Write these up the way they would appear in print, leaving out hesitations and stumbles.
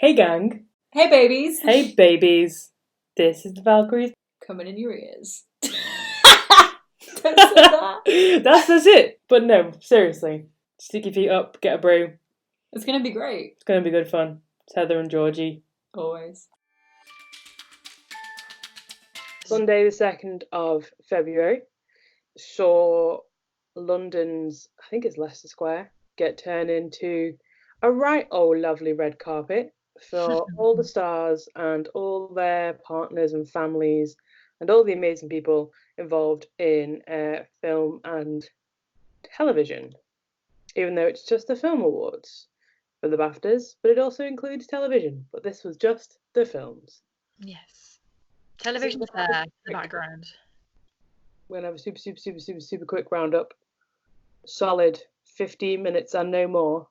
Hey gang. Hey babies. Hey babies. This is the Valkyries. Coming in your ears. Don't say that. That's it. But no, seriously. Stick your feet up, get a brew. It's going to be great. It's going to be good fun. It's Heather and Georgie. Always. Sunday the 2nd of February saw London's, I think it's Leicester Square, get turned into a right old lovely red carpet for all the stars and all their partners and families and all the amazing people involved in film and television, even though it's just the film awards for the BAFTAs, but it also includes television. But this was just the films. Yes. Television's there in the background. We're going to have a super quick roundup. Solid 15 minutes and no more.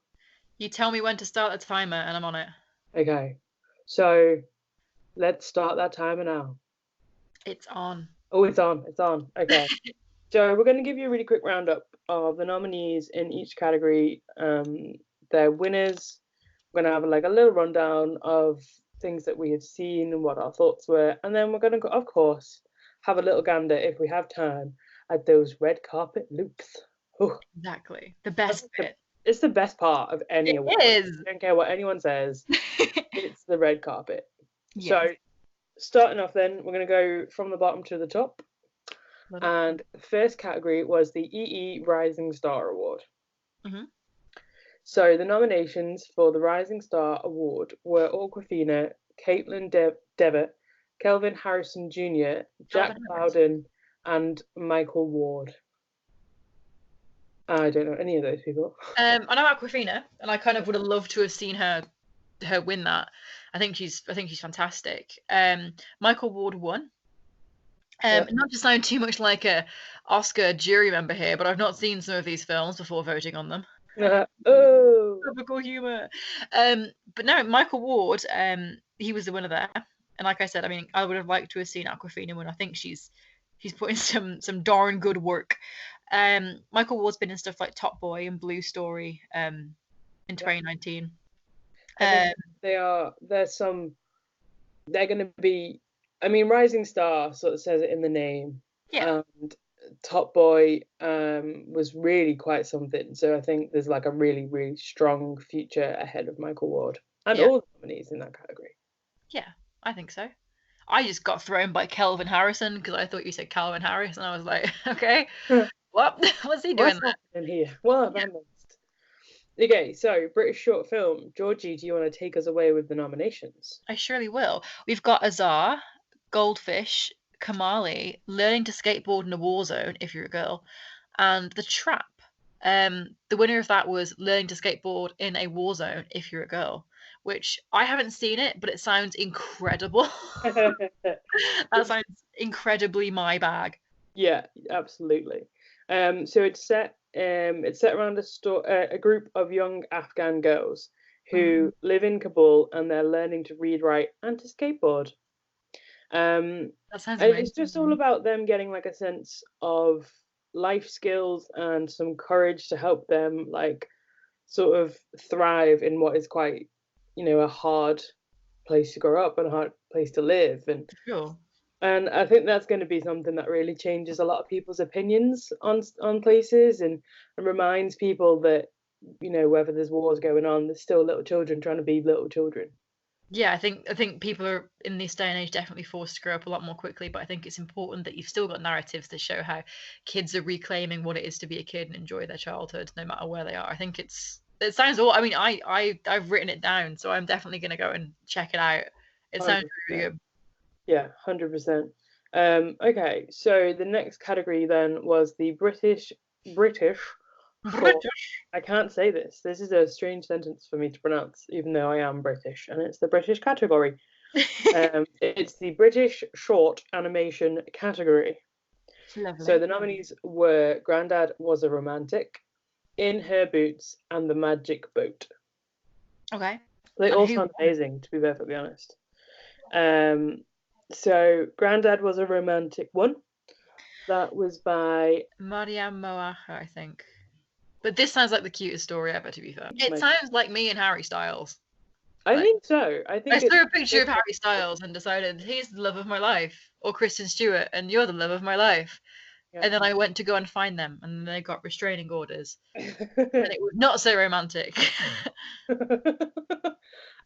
You tell me when to start the timer and I'm on it. Okay. So let's start that timer now. It's on. Oh, it's on. It's on. Okay. So we're going to give you a really quick roundup of the nominees in each category, their winners. We're going to have like a little rundown of things that we have seen and what our thoughts were. And then we're going to, of course, have a little gander, if we have time, at those red carpet looks. Oh. Exactly. The best bit. It's the best part of any award. It is. I don't care what anyone says. It's the red carpet. Yes. So, starting off then, we're going to go from the bottom to the top. And the first category was the EE Rising Star Award. Mm-hmm. So, the nominations for the Rising Star Award were Awkwafina, Caitlin Devitt, Kelvin Harrison Jr., Jack Bowden, and Michael Ward. I don't know any of those people. I know Awkwafina, and I kind of would have loved to have seen her win that. I think she's fantastic. Michael Ward won. Not to sound too much like a Oscar jury member here, but I've not seen some of these films before voting on them. Oh, tropical humor. But no, Michael Ward. He was the winner there, and like I said, I mean, I would have liked to have seen Awkwafina win. I think she's put in some darn good work. Michael Ward's been in stuff like Top Boy and Blue Story in 2019. They're going to be, I mean, Rising Star sort of says it in the name. Yeah. And Top Boy was really quite something. So I think there's like a really, really strong future ahead of Michael Ward and all the nominees in that category. Yeah, I think so. I just got thrown by Kelvin Harrison because I thought you said Calvin Harris, and I was like, okay. What? What's he doing in here? Well, I've missed. Okay, so British short film. Georgie, do you want to take us away with the nominations? I surely will. We've got Azar, Goldfish, Kamali, Learning to Skateboard in a War Zone, if you're a girl, and The Trap. The winner of that was Learning to Skateboard in a War Zone, if you're a girl, which I haven't seen it, but it sounds incredible. That sounds incredibly my bag. Yeah, absolutely. So it's set around a group of young Afghan girls who live in Kabul, and they're learning to read, write, and to skateboard. That sounds amazing. It's just all about them getting like a sense of life skills and some courage to help them like sort of thrive in what is quite, a hard place to grow up and a hard place to live. And sure. And I think that's going to be something that really changes a lot of people's opinions on places and reminds people that, whether there's wars going on, there's still little children trying to be little children. Yeah, I think people are in this day and age definitely forced to grow up a lot more quickly, but I think it's important that you've still got narratives that show how kids are reclaiming what it is to be a kid and enjoy their childhood no matter where they are. I think it sounds all, I mean, I've written it down, so I'm definitely going to go and check it out. It sounds really good. Yeah, 100%. Okay, so the next category then was the British. I can't say this. This is a strange sentence for me to pronounce, even though I am British, and it's the British category. It's the British short animation category. Lovely. So the nominees were Grandad Was a Romantic, In Her Boots, and The Magic Boat. Okay. They all sound amazing, to be perfectly honest. So Grandad Was a Romantic one. That was by Mariam Moaha, I think. But this sounds like the cutest story ever, to be fair. It sounds like me and Harry Styles. I Like, think so. I I think it's saw a picture of Harry Styles and decided he's the love of my life, or Kristen Stewart, and you're the love of my life. yeah. And then I went to go and find them, and they got restraining orders, and it was not so romantic.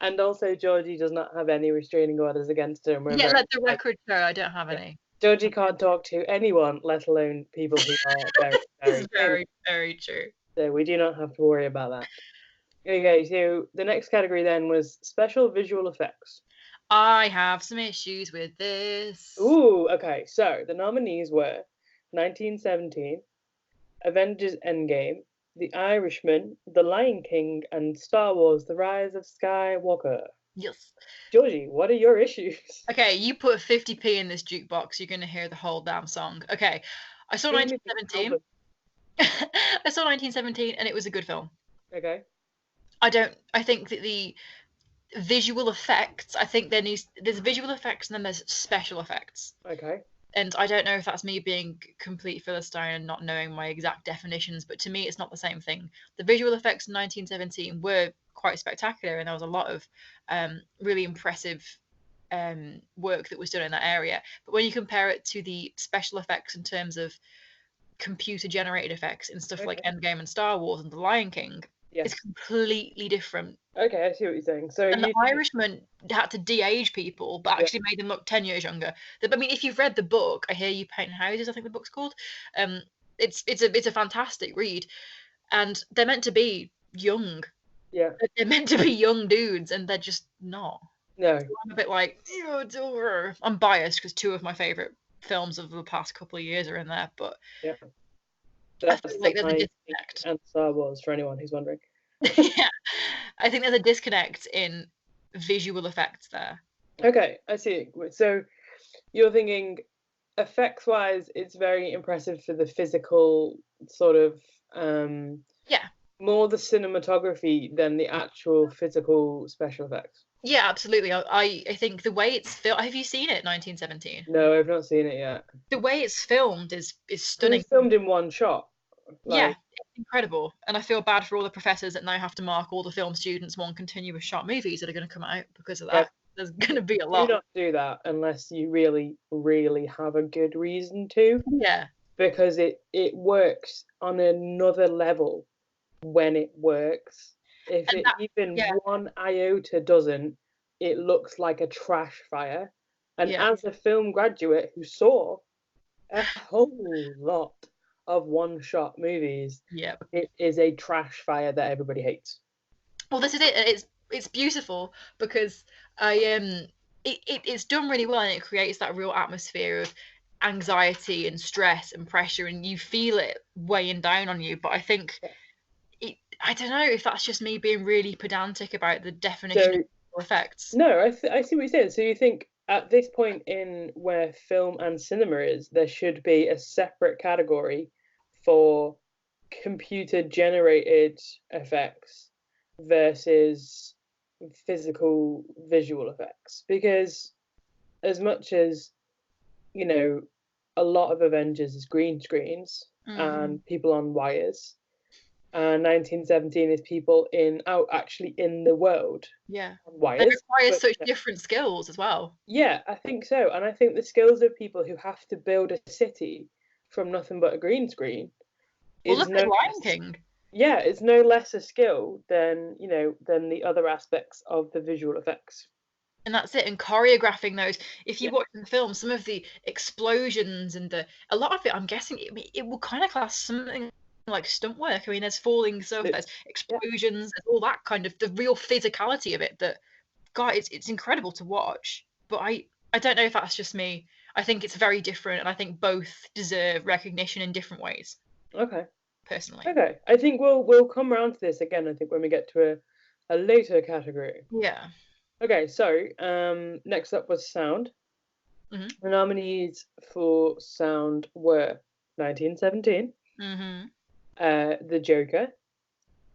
And also, Georgie does not have any restraining orders against him. We're Yeah, very let the record show I don't have yeah. any. Georgie can't talk to anyone, let alone people who are very, This very is famous. very, very true. So we do not have to worry about that. Okay, so the next category then was special visual effects. I have some issues with this. Ooh, okay. So the nominees were 1917, Avengers Endgame, The Irishman, The Lion King, and Star Wars: The Rise of Skywalker. Yes. Georgie, what are your issues? Okay, you put 50p in this jukebox, you're gonna hear the whole damn song. Okay, I saw Give me the 1917. album. I saw 1917, and it was a good film. Okay. I think that the visual effects, I think there's visual effects and then there's special effects. Okay. And I don't know if that's me being complete Philistine and not knowing my exact definitions, but to me it's not the same thing. The visual effects in 1917 were quite spectacular, and there was a lot of really impressive work that was done in that area. But when you compare it to the special effects in terms of computer generated effects in stuff like Okay. Endgame and Star Wars and The Lion King, Yes. it's completely different. Okay, I see what you're saying. So And you The Irishman had to de-age people, but actually made them look 10 years younger. I mean, if you've read the book, I Hear You Paint Houses, I think the book's called. It's a fantastic read, and they're meant to be young. yeah. They're meant to be young dudes, and they're just not. No. So I'm a bit like, "Ew, it's over." I'm biased because two of my favorite films of the past couple of years are in there, but Yeah. I That's feel like there's a Lion King disconnect. and Star Wars for anyone who's wondering. Yeah, I think there's a disconnect in visual effects there. Okay, I see. So you're thinking effects wise, it's very impressive for the physical sort of Yeah. more the cinematography than the actual physical special effects. Yeah, absolutely. I think the way it's filmed. Have you seen it, 1917? No, I've not seen it yet. The way it's filmed is And stunning. it's filmed in one shot. Yeah, Like, it's incredible. And I feel bad for all the professors that now have to mark all the film students one continuous shot movies that are going to come out because of that. Yeah. There's going to be a do lot. not do that unless you really, really have a good reason to, Yeah. because it works on another level when it works. If And it that, even yeah, one iota doesn't, it looks like a trash fire. And yeah, as a film graduate who saw a whole lot of one-shot movies, yeah. it is a trash fire that everybody hates. Well, this is it. It's beautiful because it's done really well, and it creates that real atmosphere of anxiety and stress and pressure, and you feel it weighing down on you. But I think I don't know if that's just me being really pedantic about the definition of visual effects. No, I see what you're saying. So you think at this point in where film and cinema is, there should be a separate category for computer generated effects versus physical visual effects, because as much as a lot of Avengers is green screens and people on wires, and 1917 is people actually in the world. Yeah. Wires. It requires such different skills as well. Yeah, I think so. And I think the skills of people who have to build a city from nothing but a green screen Well, look at Lion King. Yeah, it's no less a skill than the other aspects of the visual effects. And that's it. And choreographing those. If you watch the film, some of the explosions and a lot of it, I'm guessing it will kind of class something like stunt work. I mean, there's falling stuff, there's explosions, there's all that kind of the real physicality of it. That, God, it's incredible to watch. But I don't know if that's just me. I think it's very different, and I think both deserve recognition in different ways. Okay. Personally. Okay, I think we'll come around to this again. I think when we get to a later category. Yeah. Okay, so next up was sound. Mm-hmm. The nominees for sound were 1917, The Joker,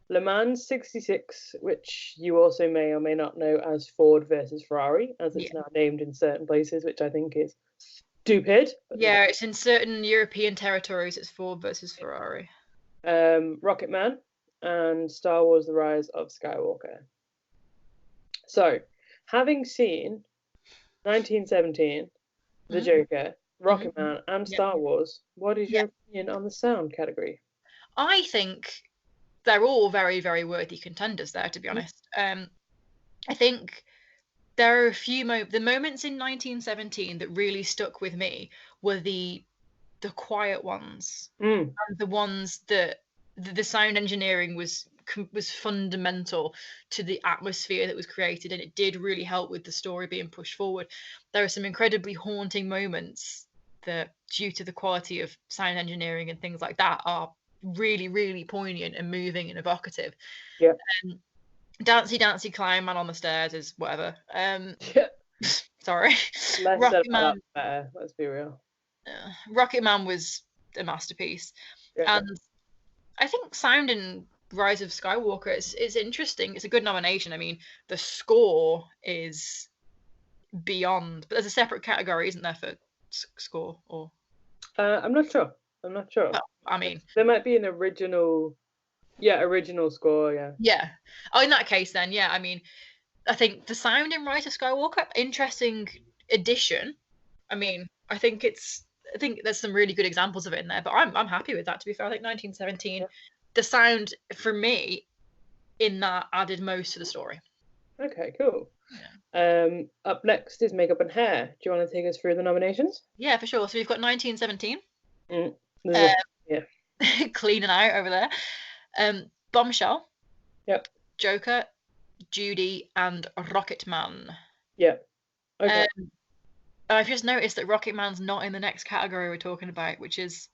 Le Mans 66, which you also may or may not know as Ford versus Ferrari, as it's now named in certain places, which I think is stupid. Yeah, it's in certain European territories. It's Ford versus Ferrari. Rocket Man and Star Wars: The Rise of Skywalker. So, having seen 1917, The Joker, Rocketman, and Star Wars, what is your opinion on the sound category? I think they're all very, very worthy contenders there, to be honest. I think there are a few the moments in 1917 that really stuck with me were the quiet ones, and the ones that the sound engineering was fundamental to the atmosphere that was created, and it did really help with the story being pushed forward. There are some incredibly haunting moments that, due to the quality of sound engineering and things like that, are really, really poignant and moving and evocative. Yeah. Dancy Dancy Clown Man on the Stairs is whatever. Sorry. Less Rocket said Man, about that, better, let's be real. Rocket Man was a masterpiece. Yeah. And I think sound in Rise of Skywalker is interesting. It's a good nomination. I mean, the score is beyond, but there's a separate category, isn't there, for score? Or I'm not sure. well, I mean, there might be an original score. Yeah. Oh, in that case, then, yeah. I mean, I think the sound in Rise of Skywalker, interesting addition. I mean, I think there's some really good examples of it in there, but I'm happy with that, to be fair. I think 1917, the sound for me in that added most to the story. Okay, cool. Yeah. Up next is makeup and hair. Do you want to take us through the nominations? Yeah, for sure. So we've got 1917. Yeah. Cleaning out over there. Bombshell. Yep. Joker, Judy, and Rocketman. Yeah. Okay. I've just noticed that Rocketman's not in the next category we're talking about, which is...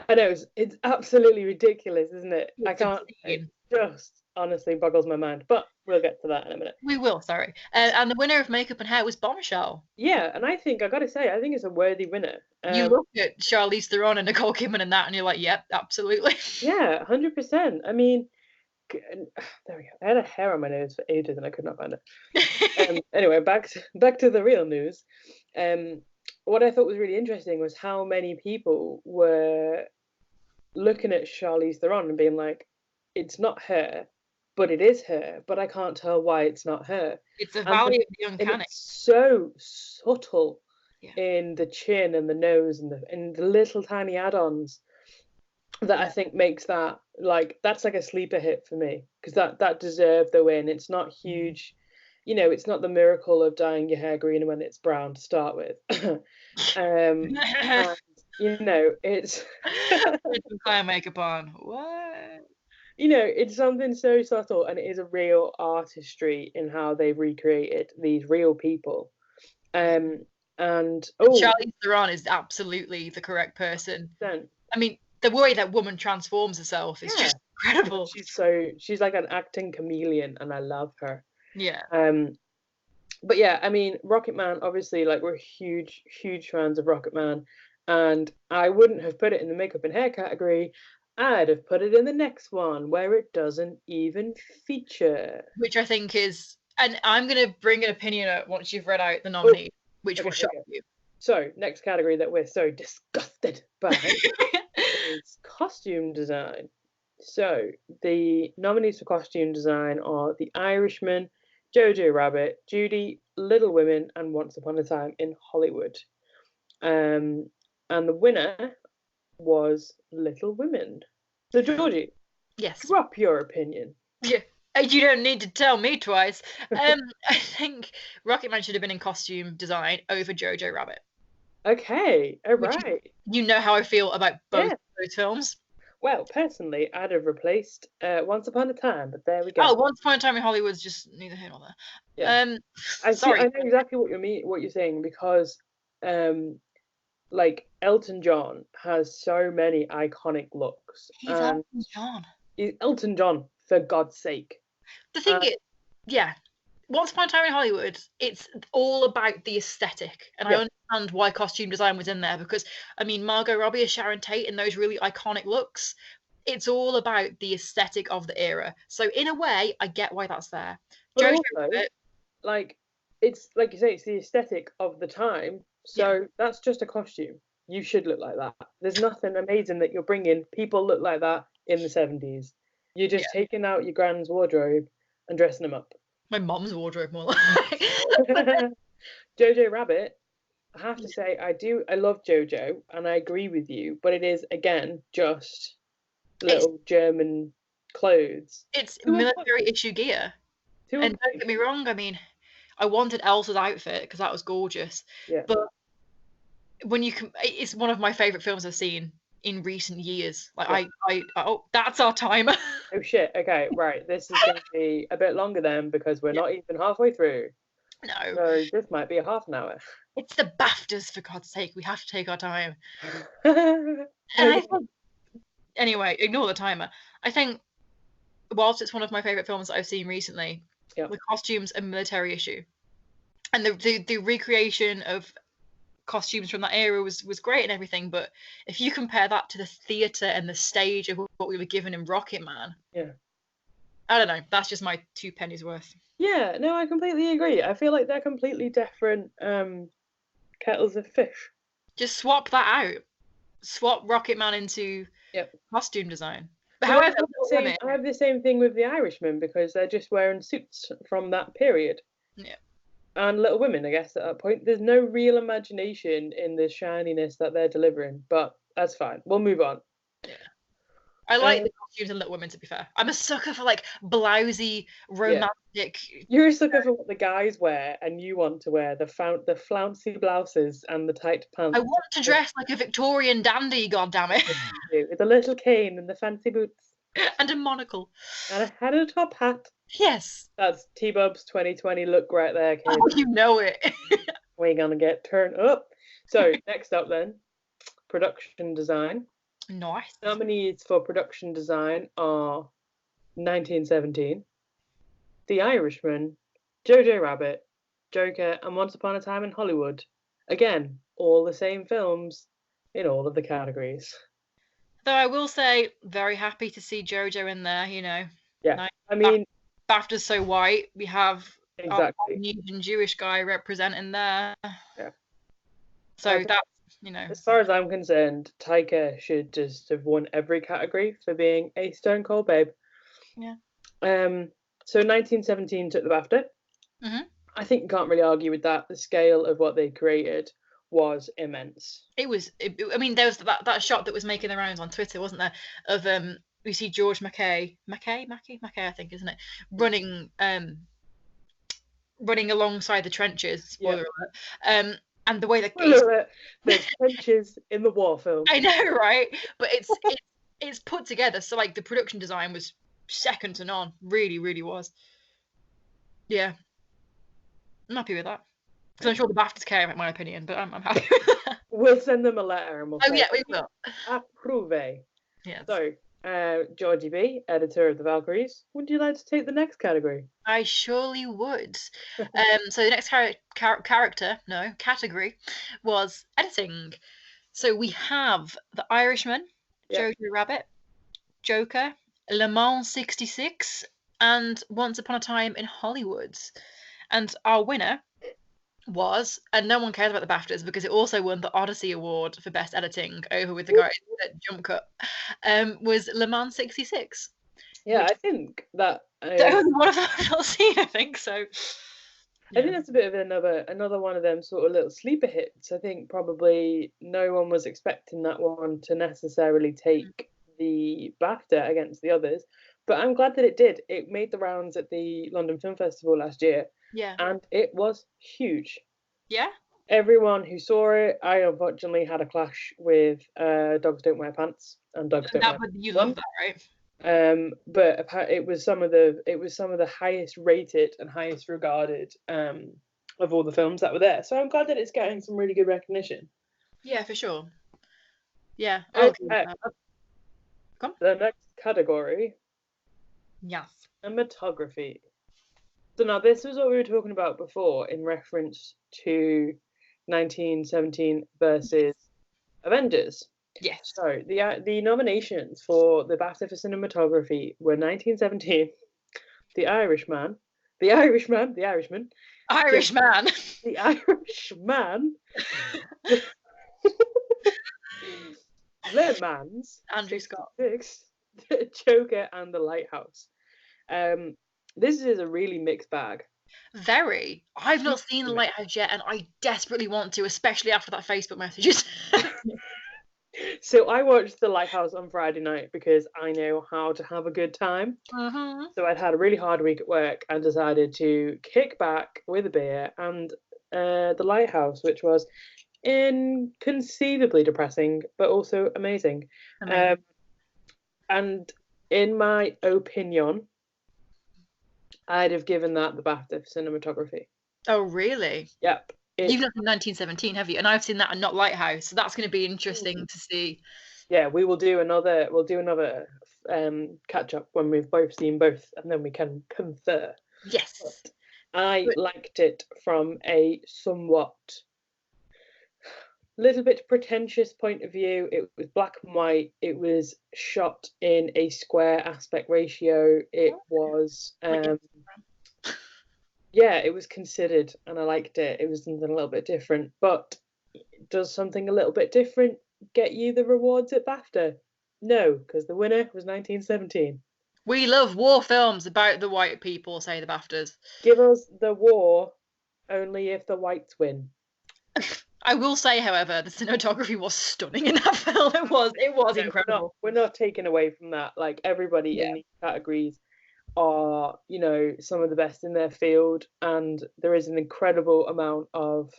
I know, it's absolutely ridiculous, isn't it? I can't... It just honestly boggles my mind, but we'll get to that in a minute. We will, sorry. And the winner of makeup and hair was Bombshell. Yeah, and I gotta say, I think it's a worthy winner. You look at Charlize Theron and Nicole Kidman and that, and you're like, yep, absolutely. Yeah, 100%. I mean, there we go. I had a hair on my nose for ages and I could not find it. Anyway, back to the real news. What I thought was really interesting was how many people were looking at Charlize Theron and being like, it's not her, but it is her, but I can't tell why it's not her. It's a value of the uncanny. It's so subtle in the chin and the nose and the little tiny add-ons that I think makes that that's like a sleeper hit for me, because that deserved the win. It's not huge, it's not the miracle of dyeing your hair green when it's brown to start with. And, it's clown makeup on. What? It's something so subtle, and it is a real artistry in how they've recreated these real people. And Charlize Theron is absolutely the correct person. I mean, the way that woman transforms herself is just incredible. She's like an acting chameleon, and I love her. Yeah. But yeah, I mean, Rocketman, obviously, we're huge fans of Rocketman, and I wouldn't have put it in the makeup and hair category. I'd have put it in the next one, where it doesn't even feature. Which I think is, and I'm going to bring an opinion up once you've read out the nominee, which will shock you. So, next category that we're so disgusted by is costume design. So, the nominees for costume design are The Irishman, Jojo Rabbit, Judy, Little Women, and Once Upon a Time in Hollywood. And the winner was Little Women. So, Georgie, yes, drop your opinion. Yeah. You don't need to tell me twice. I think Rocketman should have been in costume design over Jojo Rabbit. Okay, all right. You know how I feel about both those films. Well, personally, I'd have replaced Once Upon a Time, but there we go. Oh, Once Upon a Time in Hollywood's just neither here nor there. Yeah. I know exactly what you're saying, because Elton John has so many iconic looks. He's Elton John. He's Elton John, for God's sake. The thing is, Once Upon a Time in Hollywood, it's all about the aesthetic, and I understand why costume design was in there, because I mean, Margot Robbie as Sharon Tate in those really iconic looks, it's all about the aesthetic of the era. So in a way, I get why that's there. But also, it's like you say, it's the aesthetic of the time. So that's just a costume. You should look like that. There's nothing amazing that you're bringing people look like that in the 70s. You're just taking out your grand's wardrobe and dressing them up. My mum's wardrobe, more like. Jojo Rabbit, I have to say, I love Jojo, and I agree with you, but it is, again, just little German clothes. It's military issue gear. And don't get me wrong, I mean, I wanted Elsa's outfit because that was gorgeous. Yeah. But when you it's one of my favourite films I've seen in recent years. Like oh, that's our timer. Oh shit, okay, right. This is going to be a bit longer then because we're not even halfway through. No. So this might be a half an hour. It's the BAFTAs, for God's sake. We have to take our time. And I think, anyway, ignore the timer. I think, whilst it's one of my favourite films that I've seen recently, the costumes are military issue. And the recreation of costumes from that era was great and everything, but if you compare that to the theatre and the stage of what we were given in Rocket Man, I don't know, that's just my 2 pennies worth. Yeah, no, I completely agree. I feel like they're completely different kettles of fish. Just swap that out. Swap Rocket Man into costume design. But however, I have the same thing with the Irishmen because they're just wearing suits from that period. Yeah. And Little Women, I guess, at that point. There's no real imagination in the shininess that they're delivering, but that's fine. We'll move on. Yeah. I like the costumes in Little Women, to be fair. I'm a sucker for, like, blousy, romantic... You're a sucker for what the guys wear, and you want to wear the flouncy blouses and the tight pants. I want to dress like a Victorian dandy, goddammit. With a little cane and the fancy boots. And a monocle. And a head and a top hat. Yes. That's T-Bub's 2020 look right there, kids. Oh, you know it. We're going to get turned up. So, next up then, production design. Nice. Nominees for production design are 1917, The Irishman, Jojo Rabbit, Joker, and Once Upon a Time in Hollywood. Again, all the same films in all of the categories. Though I will say, very happy to see Jojo in there, you know. Yeah, nice. I mean... BAFTA's so white, we have our Indonesian Jewish guy representing there. Yeah. So that's, you know... As far as I'm concerned, Taika should just have won every category for being a stone cold babe. Yeah. So 1917 took the BAFTA. Mm-hmm. I think you can't really argue with that. The scale of what they created was immense. It was. I mean, there was that shot that was making the rounds on Twitter, wasn't there? Of we see George Mackay, I think, isn't it? Running alongside the trenches. Spoiler alert. And the way that there's trenches in the war film. I know, right? But it's put together. So like the production design was second to none. Really, really was. Yeah, I'm happy with that. Because I'm sure the BAFTAs care about my opinion, but I'm happy with that. We'll send them a letter and we'll say, we will. Approve. Yes. So, Georgie B, editor of the Valkyries, would you like to take the next category? I surely would. So the next category was editing. So we have The Irishman, Jojo Rabbit, Joker, Le Mans 66, and Once Upon a Time in Hollywood. And our winner was, and no one cares about the BAFTAs because it also won the Odyssey Award for Best Editing over with the guys at Jump Cut, was Le Mans 66. Yeah, I think that... that was one of them I've not seen, I think, so... I think that's a bit of another one of them sort of little sleeper hits. I think probably no one was expecting that one to necessarily take the BAFTA against the others, but I'm glad that it did. It made the rounds at the London Film Festival last year. Yeah. And it was huge. Yeah. Everyone who saw it, I unfortunately had a clash with Dogs Don't Wear Pants and Dogs Don't Wear Pants. You love that, right? But it was some of the highest rated and highest regarded of all the films that were there. So I'm glad that it's getting some really good recognition. Yeah, for sure. Yeah. Okay. The next category. Yes. Cinematography. So now this was what we were talking about before in reference to 1917 versus Avengers. Yes. So the nominations for the BAFTA for cinematography were 1917, The Irishman, The Irishman, Le Mans, Andrew Scott, Joker, and The Lighthouse. This is a really mixed bag. Very. I've not seen The Lighthouse yet, and I desperately want to, especially after that Facebook messages. So I watched The Lighthouse on Friday night because I know how to have a good time. So I'd had a really hard week at work and decided to kick back with a beer and The Lighthouse, which was inconceivably depressing, but also amazing. And in my opinion, I'd have given that the BAFTA for cinematography. Oh, really? Yep. You've not seen 1917, have you? And I've seen that and not Lighthouse, so that's going to be interesting to see. Yeah, we'll do another catch up when we've both seen both, and then we can confer. Yes. But I liked it from a somewhat little bit pretentious point of view. It was black and white. It was shot in a square aspect ratio. It was yeah, it was considered, and I liked it. It was something a little bit different. But does something a little bit different get you the rewards at BAFTA? No, because the winner was 1917. We love war films about the white people, say the BAFTAs. Give us the war only if the whites win. I will say, however, the cinematography was stunning in that film. It was incredible. We're not taking away from that. Like, everybody in these categories are, some of the best in their field, and there is an incredible amount of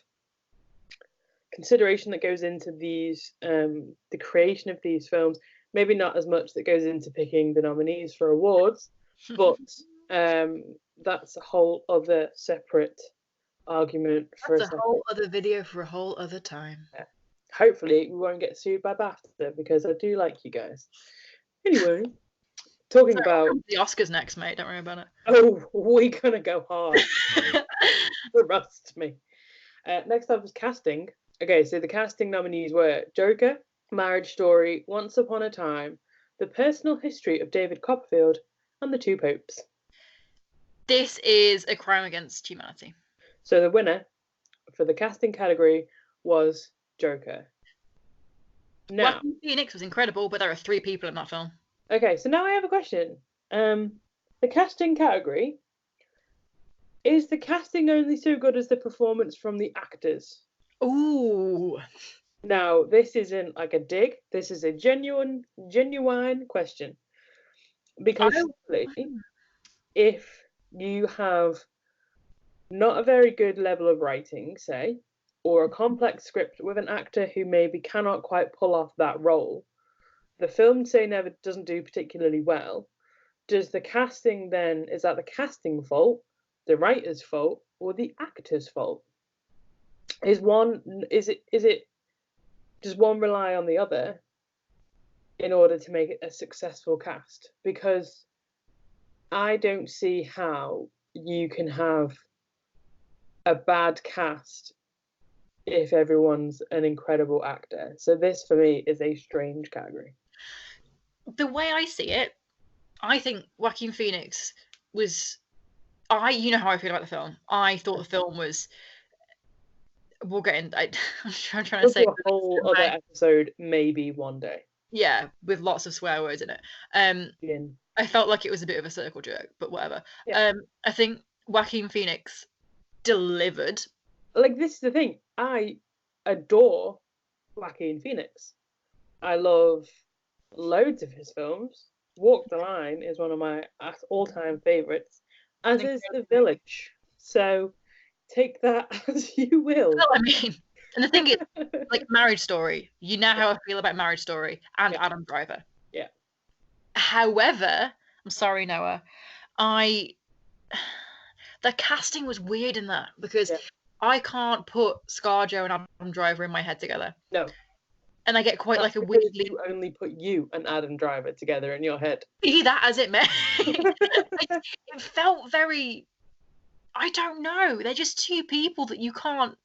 consideration that goes into these, the creation of these films. Maybe not as much that goes into picking the nominees for awards, but that's a whole other separate argument for a whole other video for a whole other time. Yeah. Hopefully we won't get sued by BAFTA, because I do like you guys. Anyway, talking about the Oscars next, mate. Don't worry about it. Oh, we're gonna go hard. Rust me. Next up was casting. Okay, so the casting nominees were Joker, Marriage Story, Once Upon a Time, The Personal History of David Copperfield, and The Two Popes. This is a crime against humanity. So the winner for the casting category was Joker. Now, Joaquin Phoenix was incredible, but there are 3 people in that film. Okay, so now I have a question. The casting category, is the casting only so good as the performance from the actors? Ooh. Now, this isn't like a dig. This is a genuine question. Because if you have not a very good level of writing, say, or a complex script with an actor who maybe cannot quite pull off that role, the film, say, never doesn't do particularly well, does the casting then, is that the casting fault, the writer's fault, or the actor's fault? Does one rely on the other in order to make it a successful cast? Because I don't see how you can have a bad cast if everyone's an incredible actor. So this, for me, is a strange category. The way I see it, I think Joaquin Phoenix was... you know how I feel about the film. I thought the film was... We'll get in... I'm trying to say... a whole other episode, maybe one day. Yeah, with lots of swear words in it. I felt like it was a bit of a circle jerk, but whatever. Yeah. I think Joaquin Phoenix delivered. Like, this is the thing. I adore Joaquin Phoenix. I love loads of his films. Walk the Line is one of my all-time favourites, as is The Village. So take that as you will. Well, I mean, and the thing is, like Marriage Story, you know how I feel about Marriage Story and Adam Driver. Yeah. However, I'm sorry, Noah, the casting was weird in that, because I can't put ScarJo and Adam Driver in my head together. No. And I get quite like a weirdly... You only put you and Adam Driver together in your head. Be that as it may. It felt very... I don't know. They're just 2 people that you can't...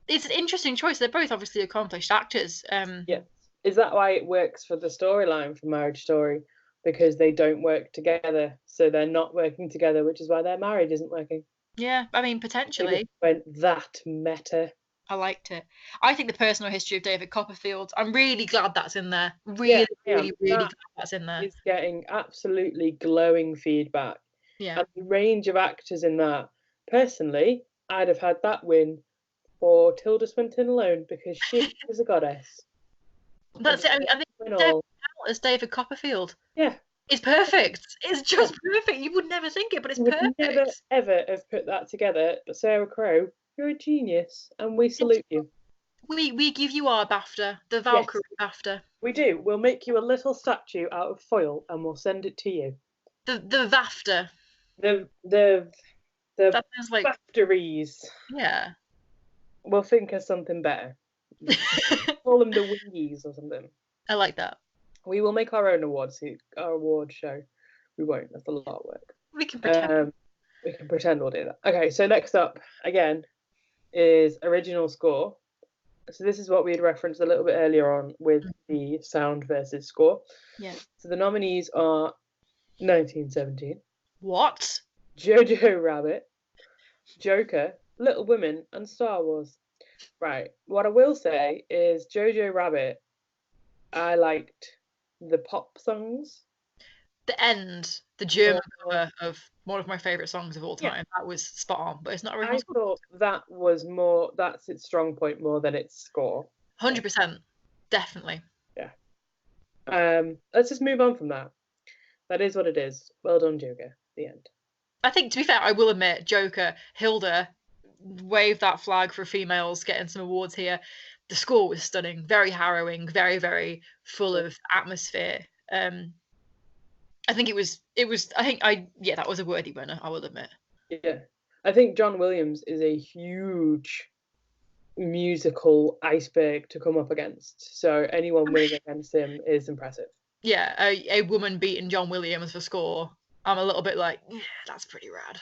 It's an interesting choice. They're both obviously accomplished actors. Yeah. Is that why it works for the storyline for Marriage Story? Because they don't work together. So they're not working together, which is why their marriage isn't working. Yeah, I mean, potentially. Went that meta. I liked it. I think The Personal History of David Copperfield, I'm really glad that's in there. Really glad that's in there. It's getting absolutely glowing feedback. Yeah. And the range of actors in that, personally, I'd have had that win for Tilda Swinton alone, because she is a goddess. That's it. I mean, I think Win all. as David Copperfield. Yeah. It's perfect. It's just perfect. You would never think it, but it's You would perfect. never, ever have put that together. But Sarah Crowe, you're a genius, and we salute you. We give you our BAFTA, the Valkyrie BAFTA. We do. We'll make you a little statue out of foil, and we'll send it to you. The BAFTA. The That sounds like Valkyries. Yeah. We'll think of something better. Call them the Wingies or something. I like that. We will make our own our award show. We won't. That's a lot of work. We can pretend. We can pretend we'll do that. Okay, so next up, again, is original score. So this is what we had referenced a little bit earlier on with the sound versus score. Yeah. So the nominees are 1917. What? Jojo Rabbit, Joker, Little Women, and Star Wars. Right. What I will say is Jojo Rabbit, I liked the pop songs. The end, the German cover of one of my favourite songs of all time. That was spot on, but it's not original score. I thought that was that's its strong point more than its score. 100%. Definitely. Yeah. Let's just move on from that. That is what it is. Well done, Joker. The end. I think, to be fair, I will admit, Joker, Hilda, waved that flag for females getting some awards here. The score was stunning, very harrowing, very, very full of atmosphere. I think that was a worthy winner, I will admit. Yeah. I think John Williams is a huge musical iceberg to come up against. So anyone winning against him is impressive. Yeah, a woman beating John Williams for score. I'm a little bit like, yeah, that's pretty rad.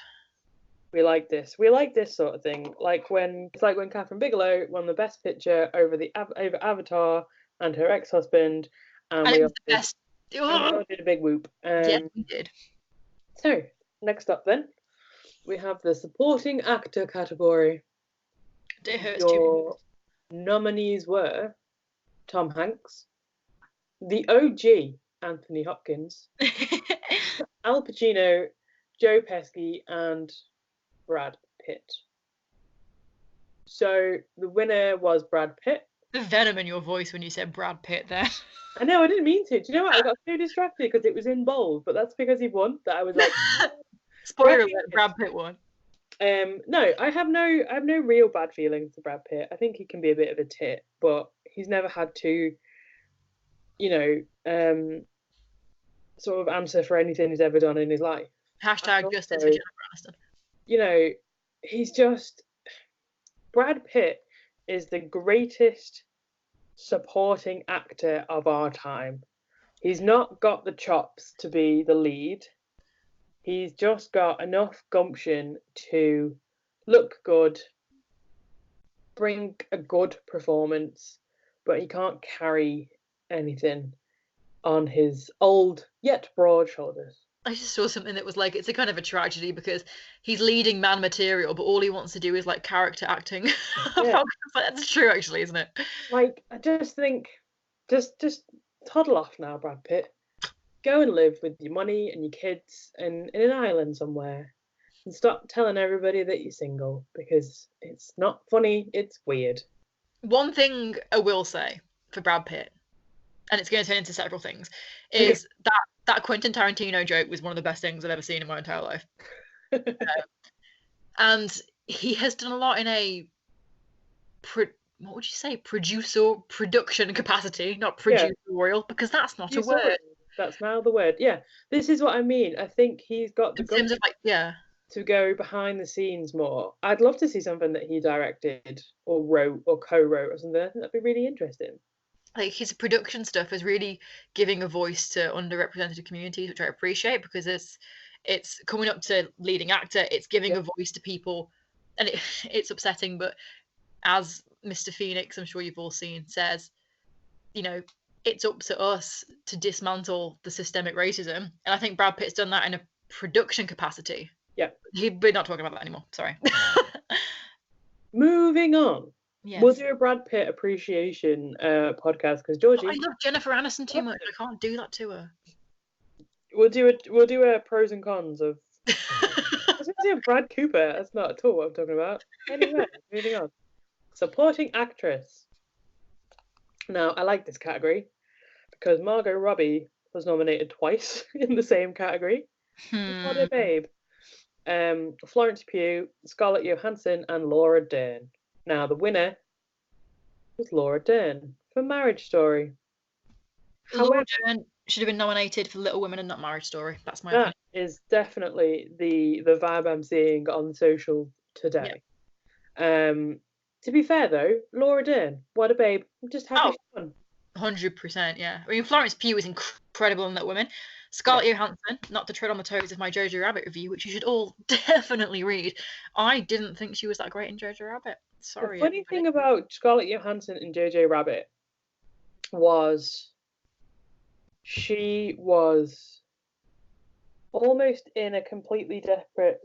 We like this. We like this sort of thing. It's like when Catherine Bigelow won the Best Picture over Avatar and her ex-husband, and we it was the best. did a big whoop. Yes, we did. So next up, then, we have the supporting actor category. It hurts Your nominees were Tom Hanks, the OG Anthony Hopkins, Al Pacino, Joe Pesci, and Brad Pitt. So the winner was Brad Pitt. The venom in your voice when you said Brad Pitt there. I know, I didn't mean to. Do you know what? I got so distracted because it was in bold, but that's because he won. That I was like, spoiler alert, Brad Pitt won. No, I have no real bad feelings to Brad Pitt. I think he can be a bit of a tit, but he's never had to, sort of answer for anything he's ever done in his life. Hashtag justice for Jennifer Aniston. He's just Brad Pitt is the greatest supporting actor of our time. He's not got the chops to be the lead. He's just got enough gumption to look good, bring a good performance, but he can't carry anything on his old yet broad shoulders. I just saw something that was like, it's a kind of a tragedy because he's leading man material, but all he wants to do is like character acting. Yeah. That's true, actually, isn't it? Like, I just think, just toddle off now, Brad Pitt. Go and live with your money and your kids in an island somewhere, and stop telling everybody that you're single, because it's not funny. It's weird. One thing I will say for Brad Pitt, and it's going to turn into several things, is that Quentin Tarantino joke was one of the best things I've ever seen in my entire life. And he has done a lot in a what would you say, production capacity, not producerial, because that's not a word. That's now the word. Yeah, this is what I mean. I think he's got the guts to go behind the scenes more. I'd love to see something that he directed or wrote or co-wrote or something. I think that'd be really interesting. Like, his production stuff is really giving a voice to underrepresented communities, which I appreciate, because it's coming up to leading actor, it's giving a voice to people, and it's upsetting, but as Mr. Phoenix, I'm sure you've all seen, says, it's up to us to dismantle the systemic racism, and I think Brad Pitt's done that in a production capacity. Yeah. We're not talking about that anymore, sorry. Moving on. Yes. We'll do a Brad Pitt appreciation podcast because Georgie. I love Jennifer Aniston too much. I can't do that to her. We'll do a pros and cons of I was going to say Brad Cooper. That's not at all what I'm talking about. Anyway, moving on. Supporting actress. Now, I like this category because Margot Robbie was nominated twice in the same category. What a babe. Florence Pugh, Scarlett Johansson, and Laura Dern. Now, the winner was Laura Dern for Marriage Story. Laura Dern should have been nominated for Little Women and not Marriage Story. That's my opinion. That is definitely the vibe I'm seeing on social today. Yeah. To be fair though, Laura Dern, what a babe. I'm just happy she won. 100%, yeah. I mean, Florence Pugh is incredible in Little Women. Scarlett Johansson, not to tread on the toes of my Jojo Rabbit review, which you should all definitely read. I didn't think she was that great in Jojo Rabbit. Sorry. The funny thing about Scarlett Johansson in Jojo Rabbit was she was almost in a completely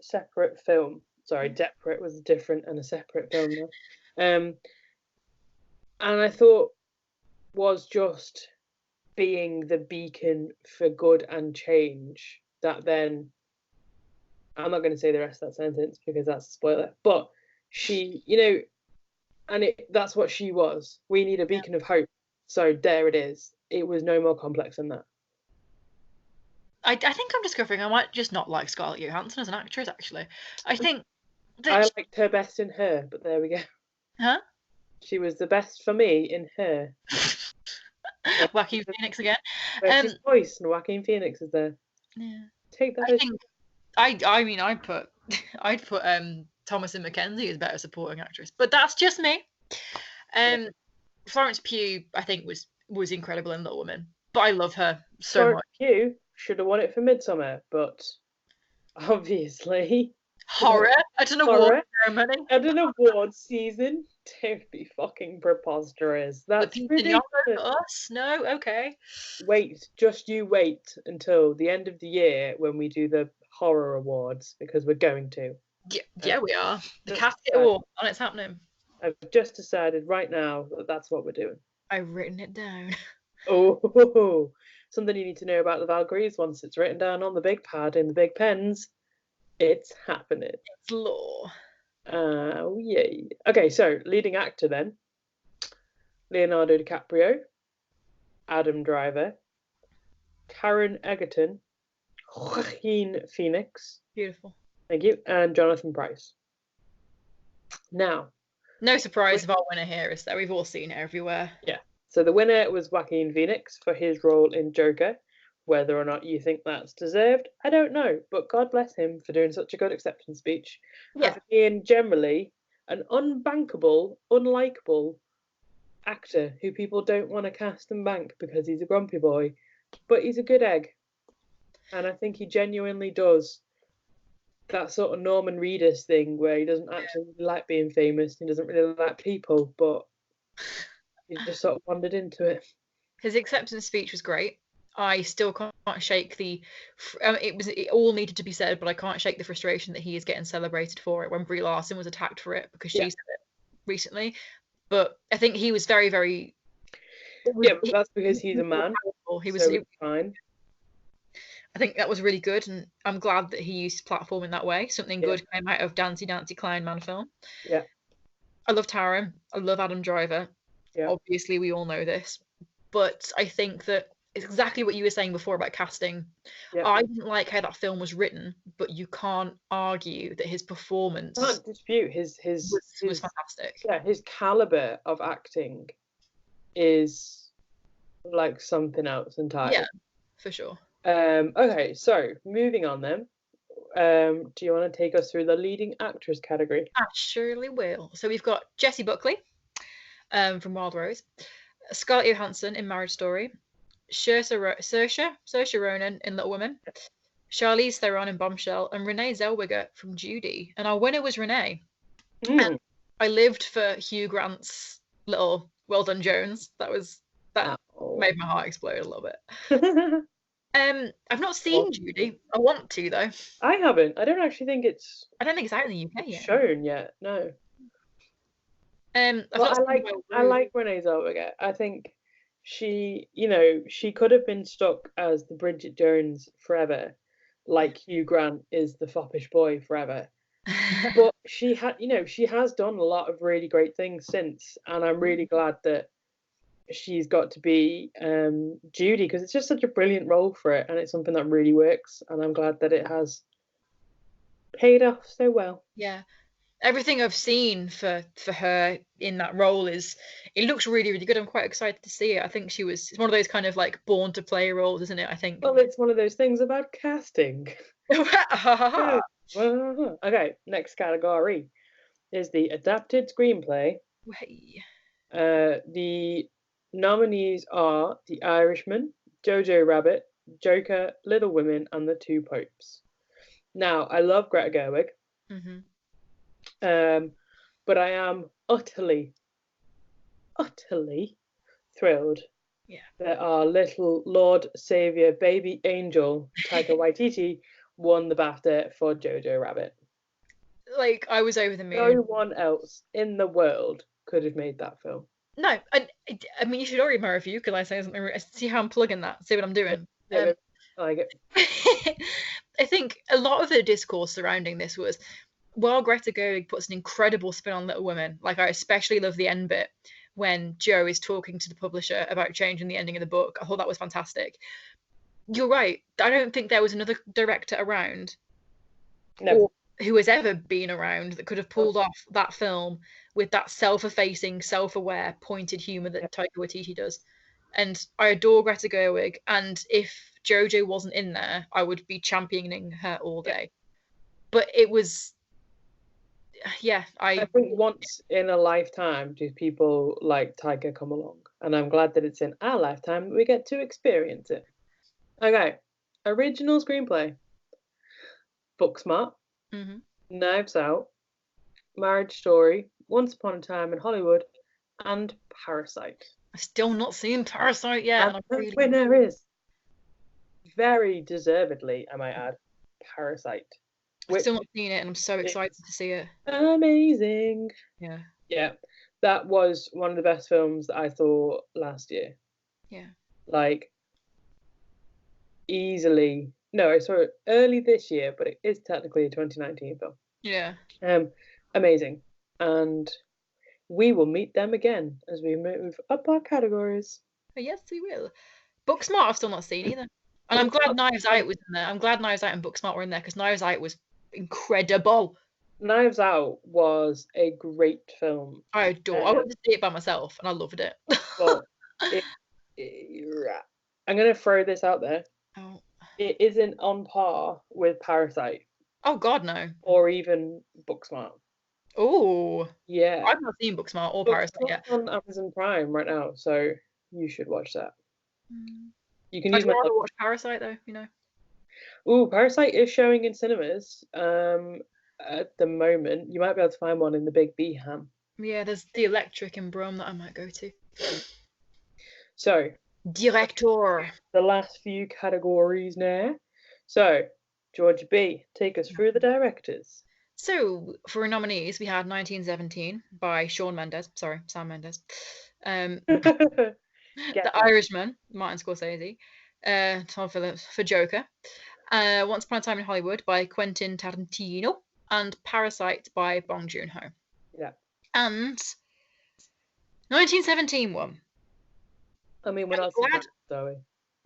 separate film. Sorry, Deparate was different and a separate film now. And I thought was just being the beacon for good and change that then, I'm not going to say the rest of that sentence because that's a spoiler, but she, and that's what she was. We need a beacon of hope. So there it is. It was no more complex than that. I think I'm discovering I might just not like Scarlett Johansson as an actress, actually. I think I liked her best in Her, but there we go. Huh? She was the best for me in Her. Joaquin Phoenix again. His voice and Joaquin Phoenix is there. Yeah. Take that. I mean, I'd put Thomasin McKenzie as better supporting actress, but that's just me. Florence Pugh, I think, was incredible in Little Women, but I love her so Florence much. Pugh should have won it for Midsommar, but obviously horror at an award ceremony. At an award season. Don't be fucking preposterous. That's ridiculous. Us? No, okay. Wait, just you wait until the end of the year when we do the horror awards, because we're going to. Yeah, we are. The casket award, and it's happening. I've just decided right now that that's what we're doing. I've written it down. Oh, something you need to know about the Valkyries once it's written down on the big pad in the big pens. It's happening. It's law. Oh, yay. Okay, so leading actor then. Leonardo DiCaprio, Adam Driver, Taron Egerton, Joaquin Phoenix. Beautiful. Thank you. And Jonathan Pryce. Now. No surprise if our winner here is there. We've all seen it everywhere. Yeah. So the winner was Joaquin Phoenix for his role in Joker. Whether or not you think that's deserved, I don't know. But God bless him for doing such a good acceptance speech. Yeah. And for being generally an unbankable, unlikable actor who people don't want to cast and bank because he's a grumpy boy. But he's a good egg. And I think he genuinely does that sort of Norman Reedus thing where he doesn't actually really like being famous. He doesn't really like people, but he just sort of wandered into it. His acceptance speech was great. I still can't shake the. It all needed to be said, but I can't shake the frustration that he is getting celebrated for it when Brie Larson was attacked for it because she said it recently. But I think he was very, very. Yeah, but that's because he's a man. He was fine. I think that was really good, and I'm glad that he used his platform in that way. Something good came out of Dancy Klein Man film. Yeah. I love Taron. I love Adam Driver. Yeah. Obviously, we all know this. But I think that it's exactly what you were saying before about casting. Yeah. I didn't like how that film was written, but you can't argue that his performance... I can't dispute his was fantastic. Yeah, his calibre of acting is like something else entirely. Yeah, for sure. Okay, so moving on then. Do you want to take us through the leading actress category? I surely will. So we've got Jessie Buckley from Wild Rose, Scarlett Johansson in Marriage Story, Saoirse Ronan in Little Women, Charlize Theron in Bombshell, and Renee Zellweger from Judy. And our winner was Renee. And I lived for Hugh Grant's little Well Done Jones. That made my heart explode a little bit. I've not seen Judy. I want to though. I haven't. I don't actually think it's. I don't think it's out in the UK yet. Shown yet? No. I like Renee Zellweger. I think she could have been stuck as the Bridget Jones forever, like Hugh Grant is the foppish boy forever. But she has done a lot of really great things since, and I'm really glad that she's got to be Judy, because it's just such a brilliant role for it, and it's something that really works, and I'm glad that it has paid off so well. Yeah. Everything I've seen for her in that role it looks really, really good. I'm quite excited to see it. I think it's one of those kind of like born to play roles, isn't it? I think. Well, it's one of those things about casting. Okay, next category is the adapted screenplay. Hey. The nominees are The Irishman, Jojo Rabbit, Joker, Little Women, and The Two Popes. Now, I love Greta Gerwig, but I am utterly thrilled that our little Lord Saviour baby angel Taika Waititi won the BAFTA for Jojo Rabbit. Like, I was over the moon. No one else in the world could have made that film. No, I mean, you should already read my review. Can I say something? See how I'm plugging that. See what I'm doing. I like it. I think a lot of the discourse surrounding this was, while Greta Gerwig puts an incredible spin on Little Women, like I especially love the end bit when Joe is talking to the publisher about changing the ending of the book. I thought that was fantastic. You're right. I don't think there was another director around, or who has ever been around, that could have pulled off that film with that self-effacing, self-aware, pointed humour that Taika Waititi does. And I adore Greta Gerwig, and if Jojo wasn't in there, I would be championing her all day. But it was, I think once in a lifetime do people like Taika come along, and I'm glad that it's in our lifetime that we get to experience it. Okay, original screenplay: Booksmart, Knives Out, Marriage Story, Once Upon a Time in Hollywood, and Parasite. I've still not seen Parasite yet. And the winner is, very deservedly, I might add, Parasite. I've still not seen it, and I'm so excited to see it. Amazing. Yeah. That was one of the best films that I saw last year. Yeah. Like, easily. No, I saw it early this year, but it is technically a 2019 film. Yeah. Amazing. And we will meet them again as we move up our categories. Yes, we will. Booksmart I've still not seen either. And I'm glad Knives Out was in there. I'm glad Knives Out and Booksmart were in there, because Knives Out was incredible. Knives Out was a great film. I adore. I went to see it by myself, and I loved it. Well, I'm going to throw this out there. Oh. It isn't on par with Parasite. Oh God, no. Or even Booksmart. Oh. Yeah. I've not seen Booksmart or Parasite yet. It's on Amazon Prime right now, so you should watch that. You can I'd rather watch Parasite though, you know. Ooh, Parasite is showing in cinemas at the moment. You might be able to find one in the Big Beham. Yeah, there's the Electric in Brum that I might go to. So, director. The last few categories now. So, Georgie B, take us through the directors. So, for nominees, we had 1917 by Sam Mendes. The Irishman, Martin Scorsese. For Joker. Once Upon a Time in Hollywood by Quentin Tarantino. And Parasite by Bong Joon-ho. Yeah. And 1917 won. I mean, we're not surprised, are we?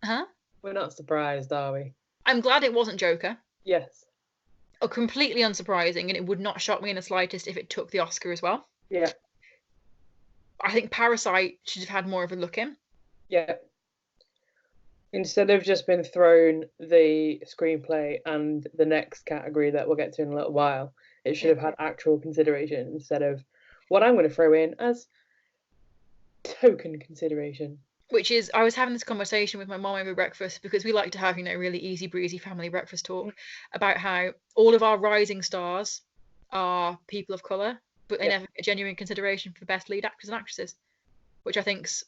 Huh? We're not surprised, are we? I'm glad it wasn't Joker. Yes. Completely unsurprising, and it would not shock me in the slightest if it took the Oscar as well. Yeah. I think Parasite should have had more of a look in. Yeah. Instead of just been thrown the screenplay and the next category that we'll get to in a little while, it should have had actual consideration instead of what I'm going to throw in as token consideration. Which is, I was having this conversation with my mom over breakfast, because we like to have, really easy breezy family breakfast talk about how all of our rising stars are people of colour, but they never get genuine consideration for best lead actors and actresses, which I think's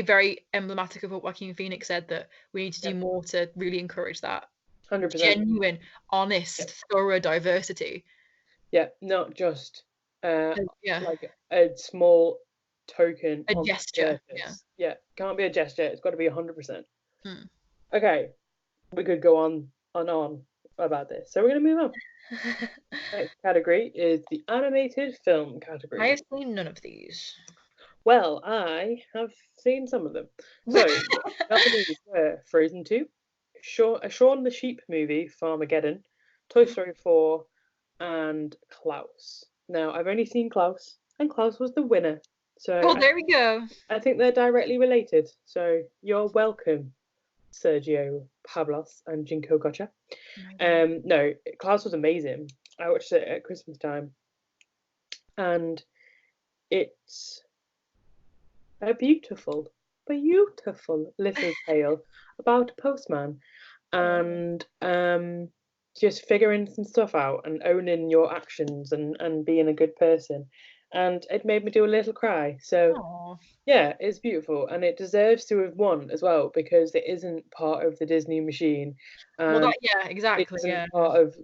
very emblematic of what Joaquin Phoenix said, that we need to do more to really encourage that 100%. genuine, honest, thorough diversity. Yeah, not just like a small token, a gesture. Yeah, can't be a gesture. It's got to be 100%. Okay, we could go on on about this. So we're going to move on. Next category is the animated film category. I have seen none of these. Well, I have seen some of them. So, nominees were Frozen 2, a Shaun the Sheep movie, Farmageddon, Toy Story 4, and Klaus. Now, I've only seen Klaus, and Klaus was the winner. So, Well, there we go. I think they're directly related. So, you're welcome, Sergio Pablos and Jinko Gotcha. No, Klaus was amazing. I watched it at Christmas time, and it's a beautiful little tale about a postman and just figuring some stuff out and owning your actions and being a good person. And it made me do a little cry. So Aww. yeah, it's beautiful, and it deserves to have won as well because it isn't part of the Disney machine. Well, It exactly. isn't Yeah. part of,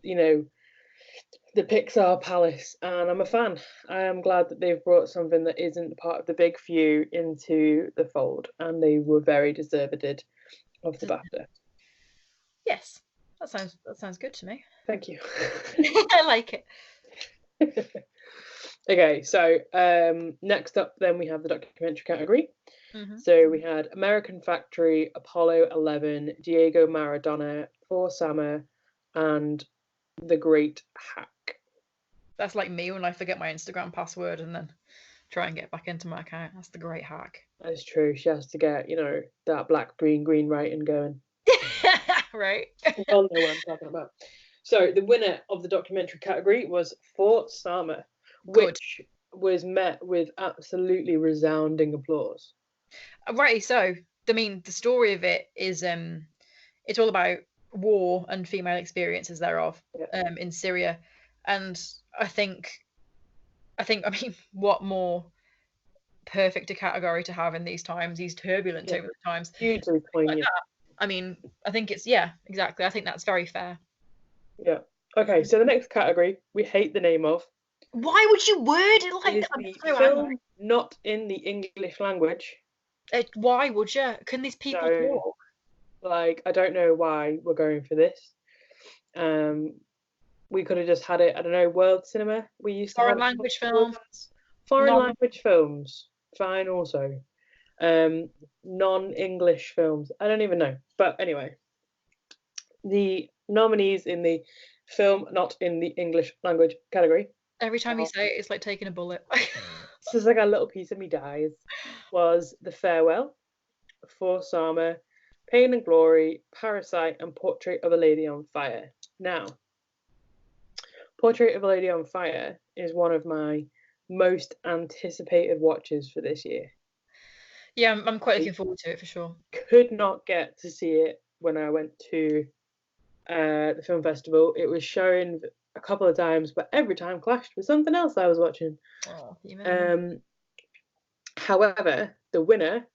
the Pixar Palace, and I'm a fan. I am glad that they've brought something that isn't part of the big few into the fold, and they were very deserved of the BAFTA. Yes, that sounds good to me. Thank you. I like it. Okay, so next up then we have the documentary category. Mm-hmm. So we had American Factory, Apollo 11, Diego Maradona, For Summer, and The Great Hack. That's like me when I forget my Instagram password and then try and get back into my account. That's the great hack. That's true. She has to get, that black, green writing going. Right. You all know what I'm talking about. So the winner of the documentary category was For Summer, which was met with absolutely resounding applause. Right. So, I mean, the story of it is it's all about war and female experiences thereof in Syria, and I mean, what more perfect a category to have in these times, these turbulent times. Hugely poignant. Like I mean, I think it's exactly. I think that's very fair. Yeah. Okay, so the next category we hate the name of. Why would you word it like is that? the film not in the English language. Why would you? Can these people talk? Like, I don't know why we're going for this. We could have just had it, I don't know, world cinema. We used to Foreign have language films. Foreign language films. Fine also. Non-English films. I don't even know. But anyway. The nominees in the film not in the English language category. Every time you say it, it's like taking a bullet. This is like a little piece of me dies. Was The Farewell, For Summer, Pain and Glory, Parasite, and Portrait of a Lady on Fire. Now, Portrait of a Lady on Fire is one of my most anticipated watches for this year. Yeah, I'm quite looking forward to it for sure. Could not get to see it when I went to the film festival. It was shown a couple of times, but every time clashed with something else I was watching. Oh, however, the winner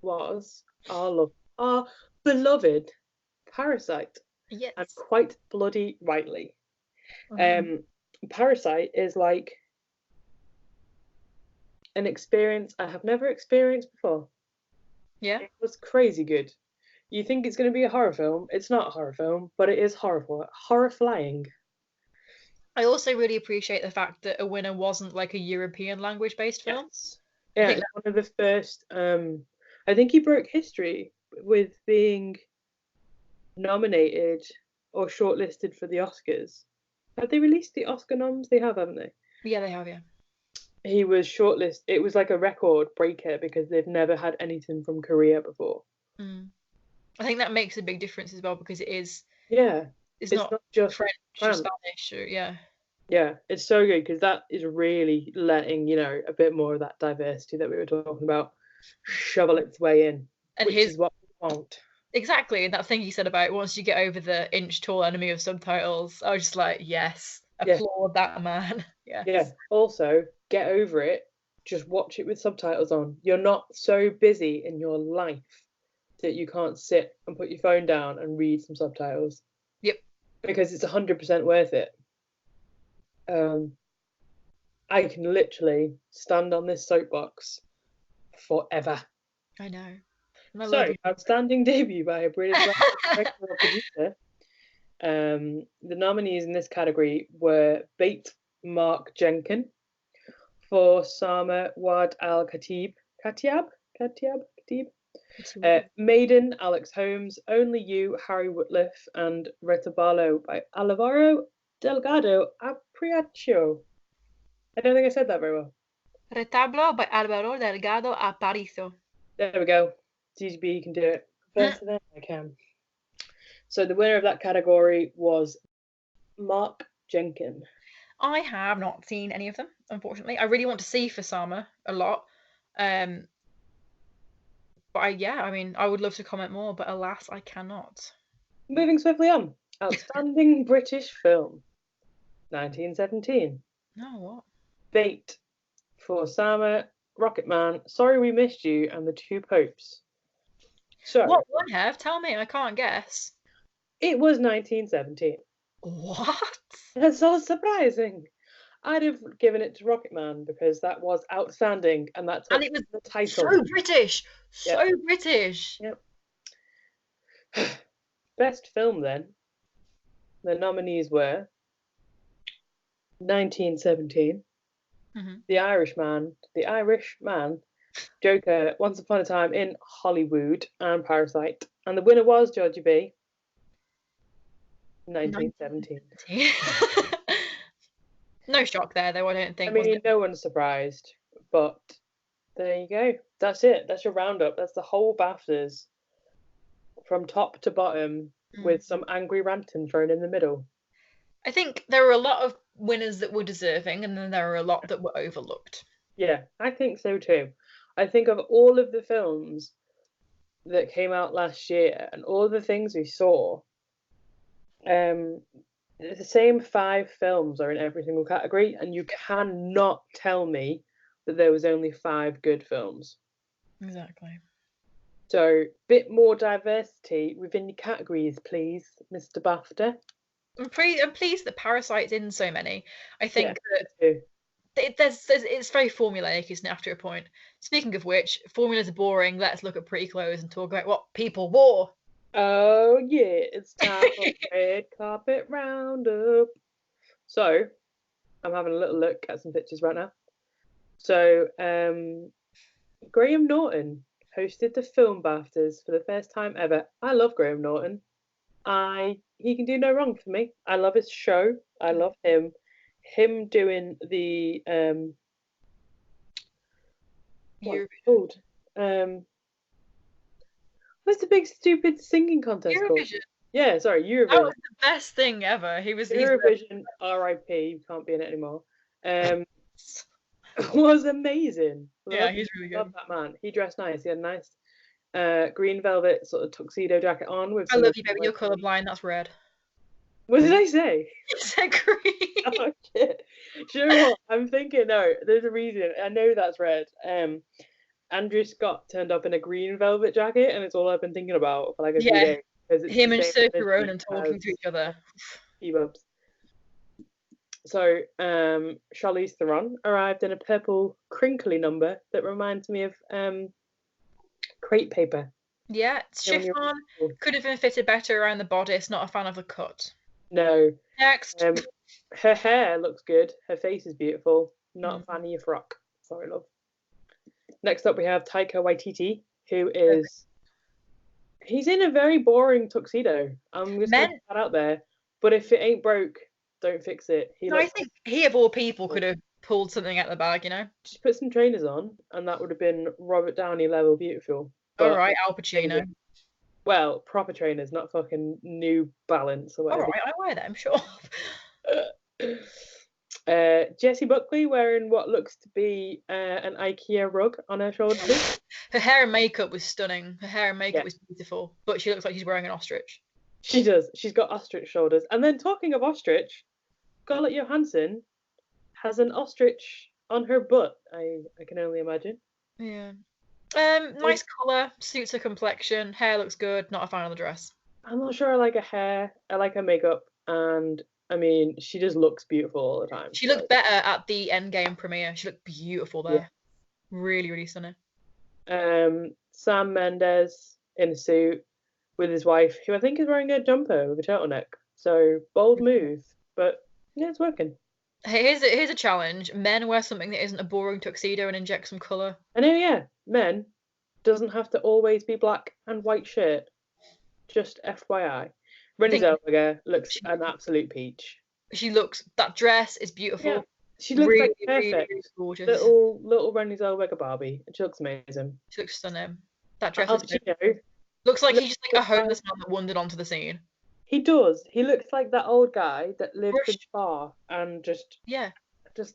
was our beloved Parasite. Yes. And quite bloody rightly. Parasite is like an experience I have never experienced before. Yeah. It was crazy good. You think it's going to be a horror film. It's not a horror film, but it is horrifying. I also really appreciate the fact that a winner wasn't like a European language based film. Yes. Yeah, it's one of the first. I think he broke history with being nominated or shortlisted for the Oscars. Have they released the Oscar noms? They have, haven't they? Yeah, they have, yeah. He was shortlisted. It was like a record breaker because they've never had anything from Korea before. I think that makes a big difference as well because it is. Yeah. It's not just French or Spanish or Yeah, it's so good because that is really letting, a bit more of that diversity that we were talking about shovel its way in, and which is what we want. Exactly, and that thing you said about once you get over the inch-tall enemy of subtitles, I was just like, yes, applaud that man. Yes. Yeah, also, get over it, just watch it with subtitles on. You're not so busy in your life that you can't sit and put your phone down and read some subtitles. Yep. Because it's 100% worth it. I can literally stand on this soapbox forever. I know. So, outstanding debut by a British producer The nominees in this category were Bait Mark Jenkin for Sama Wad Al Khatib, Maiden, Alex Holmes, Only You, Harry Whitliff, and Retabalo by Alvaro Delgado Aparicio. I don't think I said that very well. Retablo by Alvaro Delgado Aparicio. There we go. DGB can do it better than I can. So the winner of that category was Mark Jenkin. I have not seen any of them, unfortunately. I really want to see For Sama a lot. But I would love to comment more, but alas, I cannot. Moving swiftly on. Outstanding British film. 1917. No, what? Bait for Sama, Rocketman, Sorry We Missed You, and The Two Popes. So what one have? Tell me, I can't guess. It was 1917. What? That's so surprising. I'd have given it to Rocketman because that was outstanding, and that's And it was the title. So British, so British. Yep. Best film then. The nominees were 1917, The Irishman, Joker, Once Upon a Time in Hollywood, and Parasite. And the winner was Georgie B. 1917. No shock there, though, I don't think. I mean, no one's surprised, but there you go. That's it. That's your roundup. That's the whole BAFTAs from top to bottom with some angry ranting thrown in the middle. I think there were a lot of winners that were deserving, and then there were a lot that were overlooked. Yeah, I think so too. I think of all of the films that came out last year and all the things we saw, the same 5 films are in every single category, and you cannot tell me that there was only 5 good films. Exactly. So, bit more diversity within your categories, please, Mr. BAFTA. I'm pleased that Parasite's in so many. I think that it's very formulaic, isn't it, after a point? Speaking of which, formulas are boring. Let's look at pretty clothes and talk about what people wore. Oh yeah, it's time for red carpet roundup. So, I'm having a little look at some pictures right now. So, Graham Norton hosted the film BAFTAs for the first time ever. I love Graham Norton. He can do no wrong for me. I love his show. I love him. Him doing the what's it called? What's the big stupid singing contest Eurovision. called? Yeah, sorry, Eurovision. That was the best thing ever. Eurovision, R.I.P. Can't be in it anymore. Was amazing. Yeah, he's really good. Love that man. He dressed nice. He had a nice green velvet sort of tuxedo jacket on with. I love you, baby. You're colourblind. That's red. What did I say? You said green. Oh shit! You know what? I'm thinking. No, there's a reason. I know that's red. Andrew Scott turned up in a green velvet jacket, and it's all I've been thinking about for like a few days. Him and Saoirse Ronan talking to each other. E-bubs. So, Charlize Theron arrived in a purple crinkly number that reminds me of crepe paper. Yeah, chiffon could have been fitted better around the bodice. Not a fan of the cut. No. Next. Her hair looks good. Her face is beautiful. Not a fan of your frock. Sorry, love. Next up, we have Taika Waititi, who is... He's in a very boring tuxedo. I'm just going to put that out there. But if it ain't broke, don't fix it. I think he, of all people, could have pulled something out of the bag, you know? Just put some trainers on, and that would have been Robert Downey level beautiful. But, all right, Al Pacino. Well, proper trainers, not fucking New Balance or whatever. All right, I wear them, sure. Jessie Buckley wearing what looks to be an IKEA rug on her shoulders. Her hair and makeup was stunning. Her hair and makeup was beautiful, but she looks like she's wearing an ostrich. She does. She's got ostrich shoulders. And then talking of ostrich, Scarlett Johansson has an ostrich on her butt. I can only imagine. Yeah. Nice colour, suits her complexion, hair looks good, not a fan of the dress. I'm not sure I like her hair. I like her makeup, and I mean, she just looks beautiful all the time. She looked better at the Endgame premiere. She looked beautiful there. Yeah. Really, really stunning. Sam Mendes in a suit with his wife, who I think is wearing a jumper with a turtleneck. So bold move, but yeah, it's working. Here's a challenge. Men wear something that isn't a boring tuxedo and inject some colour. I know, yeah, men doesn't have to always be black and white shirt. Just FYI. Renée Zellweger looks an absolute peach. That dress is beautiful. Yeah, she looks really, like perfect. really gorgeous. Little Renée Zellweger Barbie. She looks amazing. She looks stunning. That dress Al Pacino looks like he's just like a homeless man that wandered onto the scene. He does. He looks like that old guy that lives in Spa and just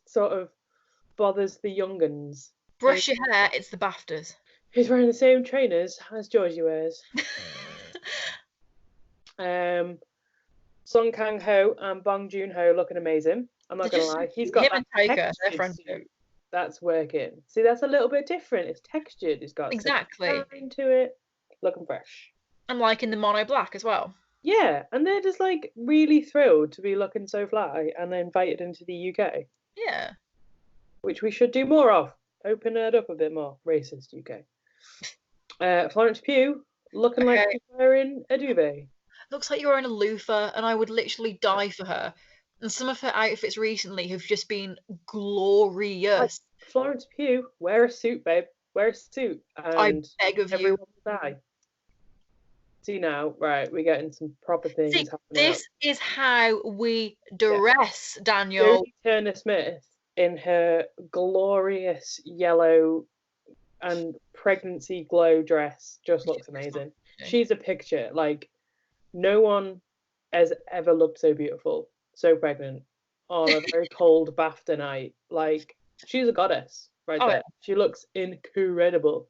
sort of bothers the younguns. Brush your hair, it's the BAFTAs. He's wearing the same trainers as Georgie wears. Song Kang-ho and Bong Joon-ho looking amazing. I'm not gonna lie. He's got him and Taika, their friendship. That's working. See, that's a little bit different. It's textured. It's got exactly into it. Looking fresh. I'm liking the mono black as well. Yeah, and they're just like really thrilled to be looking so fly and they're invited into the UK. Yeah. Which we should do more of. Open it up a bit more. Racist UK. Florence Pugh looking like she's wearing a duvet. Looks like you're wearing a loofah, and I would literally die for her. And some of her outfits recently have just been glorious. Like, Florence Pugh, wear a suit, babe. Wear a suit. And I beg of everyone will die. See now, right, we're getting some proper things happening. This is how we dress, Daniel. Jodie Turner-Smith in her glorious yellow and pregnancy glow dress just looks amazing. She's a picture. Like, no one has ever looked so beautiful, so pregnant on a very cold BAFTA night. Like, she's a goddess right there. Yeah. She looks incredible.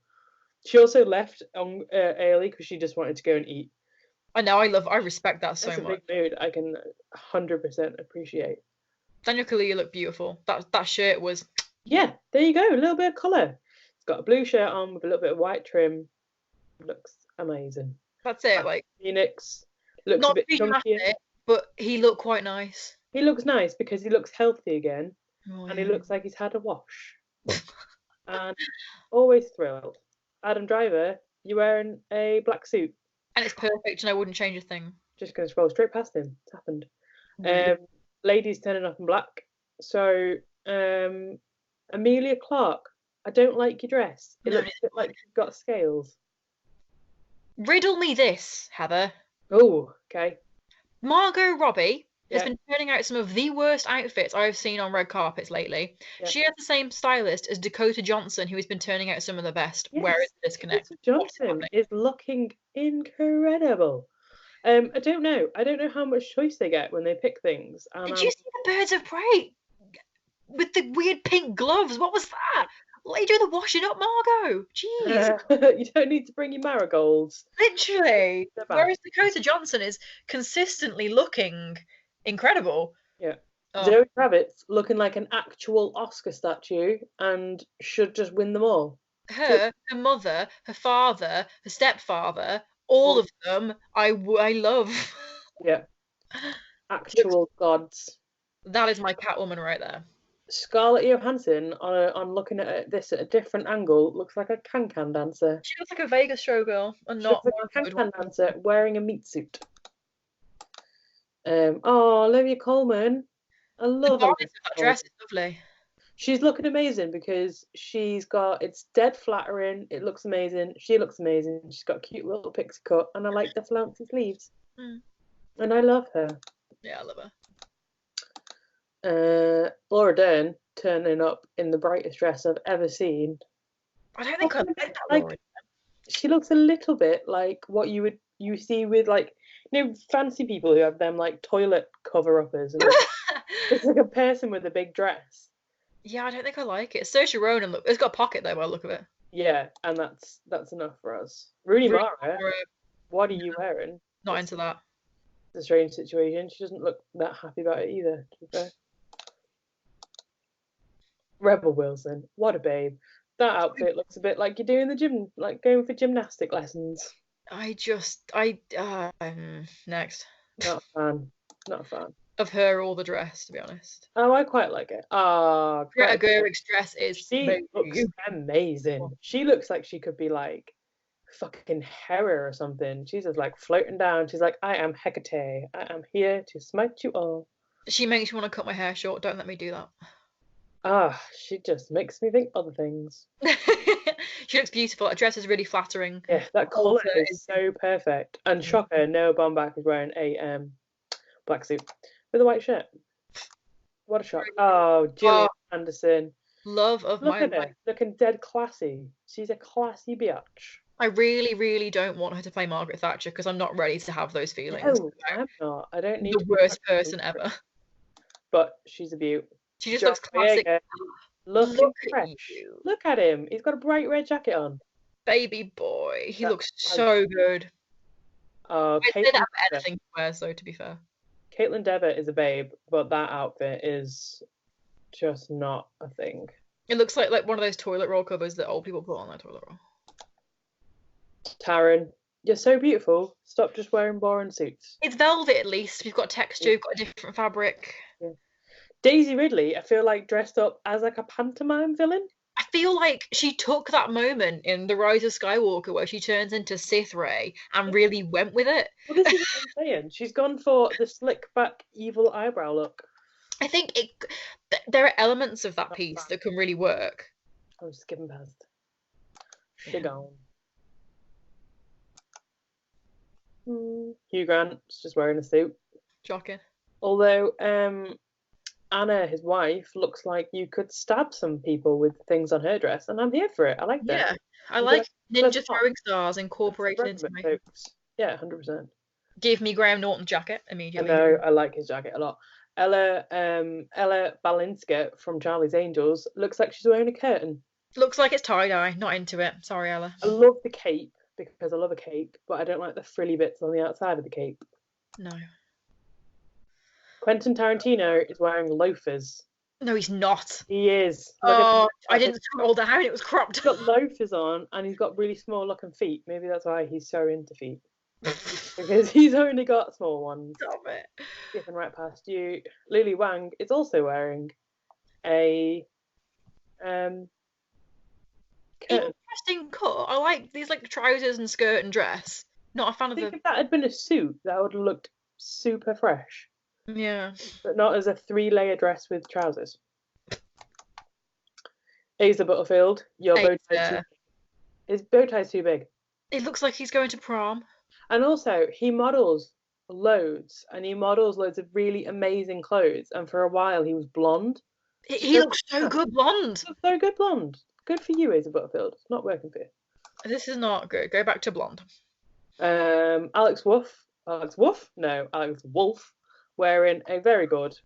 She also left early because she just wanted to go and eat. I know, I respect that so much. That's a big mood I can 100% appreciate. Daniel Kaluuya looked beautiful. That shirt was... Yeah, there you go, a little bit of colour. It's got a blue shirt on with a little bit of white trim. Looks amazing. That's it, like... Phoenix looks not a bit chunkier. But he looked quite nice. He looks nice because he looks healthy again. And he looks like he's had a wash. And always thrilled. Adam Driver, you're wearing a black suit. And it's perfect and I wouldn't change a thing. Just going to scroll straight past him. It's happened. Ladies turning up in black. So, Amelia Clark, I don't like your dress. It looks a bit like you've got scales. Riddle me this, Heather. Oh, okay. Margot Robbie has been turning out some of the worst outfits I've seen on red carpets lately. Yeah. She has the same stylist as Dakota Johnson, who has been turning out some of the best. Yes. Where is the disconnect? Dakota Johnson is looking incredible. I don't know how much choice they get when they pick things. Did you see the Birds of Prey with the weird pink gloves? What was that? Let you do the washing up, Margot. Jeez. You don't need to bring your marigolds. Literally. Whereas Dakota Johnson is consistently looking incredible. Yeah. Zoe Kravitz looking like an actual Oscar statue and should just win them all. Her mother, her father, her stepfather, all of them I love. Yeah. Actual gods. That is my Catwoman right there. Scarlett Johansson on looking at this at a different angle looks like a can-can dancer. She looks like a Vegas showgirl and not like a can-can dancer wearing a meat suit. Olivia Colman. I love her. That dress is lovely. She's looking amazing because it's dead flattering. It looks amazing. She looks amazing. She's got a cute little pixie cut, and I like the flouncy sleeves. And I love her. Yeah, I love her. Laura Dern turning up in the brightest dress I've ever seen. I don't think I like that. She looks a little bit like what you see with like fancy people who have them like toilet cover-uppers, and it's like a person with a big dress. Yeah, I don't think I like it. Saoirse Ronan it's got a pocket though by the look of it. Yeah, and that's enough for us. Rooney Mara, what are you wearing? Not into that. It's a strange situation. She doesn't look that happy about it either, to be fair. Rebel Wilson, what a babe. That outfit looks a bit like you're doing the gym, like going for gymnastic lessons. Next. Not a fan. Of her or the dress, to be honest. Oh, I quite like it. Greta Gerwig's dress is looks amazing. She looks like she could be like fucking Hera or something. She's just like floating down. She's like, I am Hecate. I am here to smite you all. She makes me want to cut my hair short. Don't let me do that. Ah, she just makes me think other things. She looks beautiful. Her dress is really flattering. Yeah, that colour is so perfect. And shocker, Noah Baumbach is wearing a black suit with a white shirt. What a shock. Oh, Gillian Anderson. Love of Look my at life. her, looking dead classy. She's a classy bitch. I really, really don't want her to play Margaret Thatcher because I'm not ready to have those feelings. No, I'm not. I don't need The to worst person ever. But she's a beaut. She just looks classic. Looking fresh. Look at him. He's got a bright red jacket on. Baby boy. He looks so good. Oh, I didn't have anything to wear, so to be fair. Caitlin Devitt is a babe, but that outfit is just not a thing. It looks like one of those toilet roll covers that old people put on their toilet roll. Taryn, you're so beautiful. Stop just wearing boring suits. It's velvet at least. You've got texture, you've got a different fabric. Yeah. Daisy Ridley, I feel like dressed up as like a pantomime villain. I feel like she took that moment in The Rise of Skywalker where she turns into Sith Rey and really went with it. Well, this is what I'm saying. She's gone for the slick back evil eyebrow look. I think there are elements of that piece that can really work. I'm just skipping past. She gone. Hugh Grant's just wearing a suit. Shocking. Although Anna, his wife, looks like you could stab some people with things on her dress, and I'm here for it. I like that. Yeah, I like ninja throwing stars incorporated into my... Yeah, 100%. Give me Graham Norton jacket immediately. I know, I like his jacket a lot. Ella Balinska from Charlie's Angels looks like she's wearing a curtain. Looks like it's tie-dye. Not into it. Sorry, Ella. I love the cape because I love a cape, but I don't like the frilly bits on the outside of the cape. No. Quentin Tarantino is wearing loafers. No, he's not. He is. Oh, I didn't scroll down. It was cropped. He's got loafers on, and he's got really small looking feet. Maybe that's why he's so into feet. Because he's only got small ones. Stop it. Skipping right past you. Lily Wang is also wearing a interesting cut. I like these trousers and skirt and dress. Not a fan of the... If that had been a suit, that would have looked super fresh. Yeah. But not as a 3-layer dress with trousers. Asa Butterfield, your bow tie. His bow tie's too big. It looks like he's going to prom. And also, he models loads, and he models loads of really amazing clothes. And for a while, he was blonde. He looks so good blonde. So good blonde. Good for you, Asa Butterfield. It's not working for you. This is not good. Go back to blonde. Alex Wolff, wearing a very good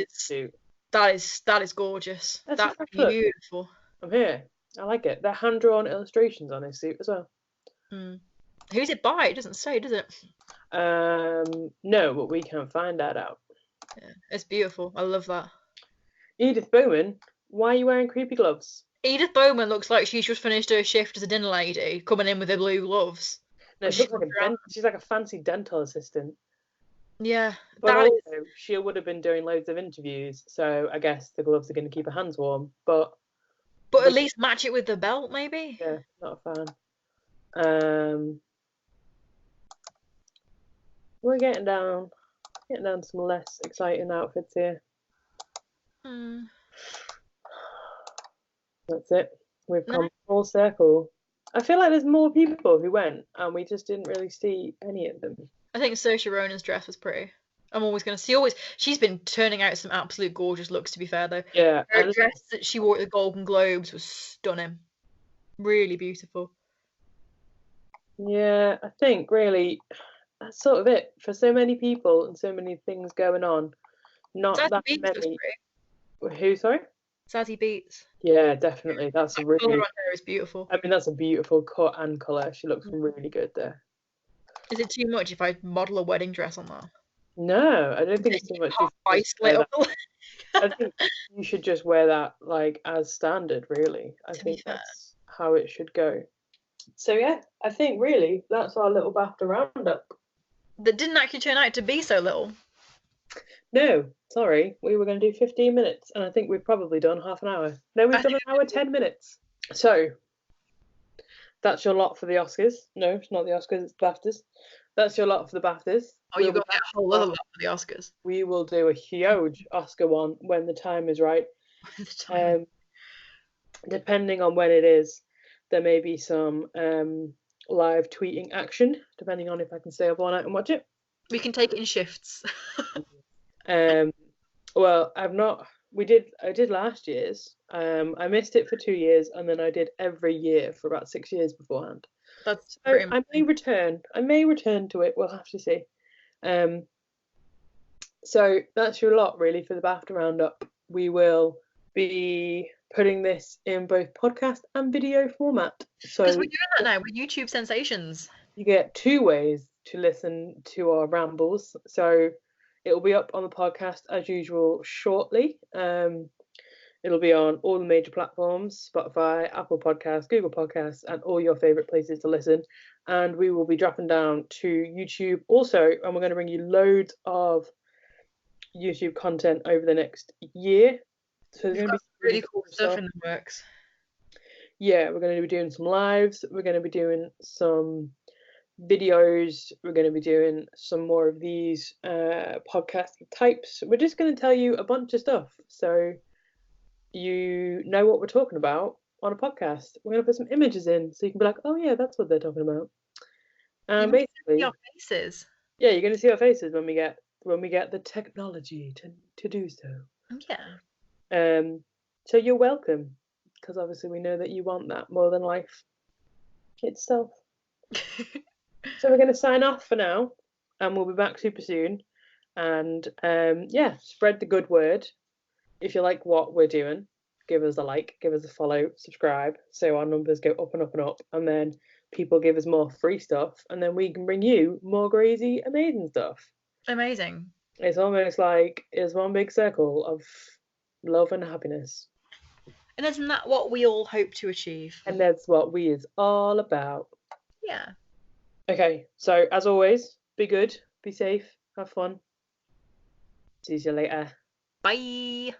suit. That is gorgeous. That's beautiful. I'm here. I like it. They're hand-drawn illustrations on his suit as well. Who's it by? It doesn't say, does it? No, but we can find that out. Yeah, it's beautiful. I love that. Edith Bowman, why are you wearing creepy gloves? Edith Bowman looks like she's just finished her shift as a dinner lady, coming in with her blue gloves. No, she's like a fancy dental assistant. Yeah. But also, she would have been doing loads of interviews, so I guess the gloves are going to keep her hands warm. But at least match it with the belt, maybe? Yeah, not a fan. We're getting down to some less exciting outfits here. That's it. We've come full circle. I feel like there's more people who went, and we just didn't really see any of them. I think Saoirse Ronan's dress was pretty. I'm always going to see. She's been turning out some absolute gorgeous looks, to be fair, though. Yeah. Her dress that she wore at the Golden Globes was stunning. Really beautiful. Yeah, I think really that's sort of it for so many people and so many things going on. Not Zazie that Beetz many. Who? Sorry. Zazie Beetz. Yeah, definitely. That's a really. Colour on her is beautiful. I mean, that's a beautiful cut and colour. She looks really good there. Is it too much if I model a wedding dress on that? No, I don't think it's too much. I think you should just wear that as standard, really. I think that's how it should go. So yeah, I think really that's our little BAFTA roundup. That didn't actually turn out to be so little. No, sorry. We were going to do 15 minutes, and I think we've probably done half an hour. No, we've done an hour, 10 minutes. So, that's your lot for the Oscars. No, it's not the Oscars, it's the BAFTAs. That's your lot for the BAFTAs. Oh, you've got to get a whole other lot for the Oscars. We will do a huge Oscar one when the time is right. Depending on when it is, there may be some live tweeting action, depending on if I can stay up all night and watch it. We can take it in shifts. Well, I did last year's. I missed it for 2 years, and then I did every year for about 6 years beforehand. That's So I may return. I may return to it. We'll have to see. So that's your lot really for the BAFTA roundup. We will be putting this in both podcast and video format. So because we're doing that now with YouTube Sensations. You get 2 ways to listen to our rambles. So it will be up on the podcast as usual shortly. It'll be on all the major platforms: Spotify, Apple Podcasts, Google Podcasts, and all your favorite places to listen. And we will be dropping down to YouTube also, and we're going to bring you loads of YouTube content over the next year. So there's going to be really cool stuff in the works. Yeah, we're going to be doing some lives. We're going to be doing some videos. We're going to be doing some more of these podcast types. We're just going to tell you a bunch of stuff, so you know what we're talking about on a podcast. We're going to put some images in, so you can be like, "Oh yeah, that's what they're talking about." Basically, see our faces. Yeah, you're going to see our faces when we get the technology to do so. Yeah. So you're welcome, because obviously we know that you want that more than life itself. So we're going to sign off for now, and we'll be back super soon. And spread the good word. If you like what we're doing, give us a like, give us a follow, subscribe, so our numbers go up and up and up, and then people give us more free stuff, and then we can bring you more crazy, amazing stuff. Amazing. It's almost like it's one big circle of love and happiness. And isn't that what we all hope to achieve? And that's what we is all about. Yeah. Okay, so as always, be good, be safe, have fun. See you later. Bye.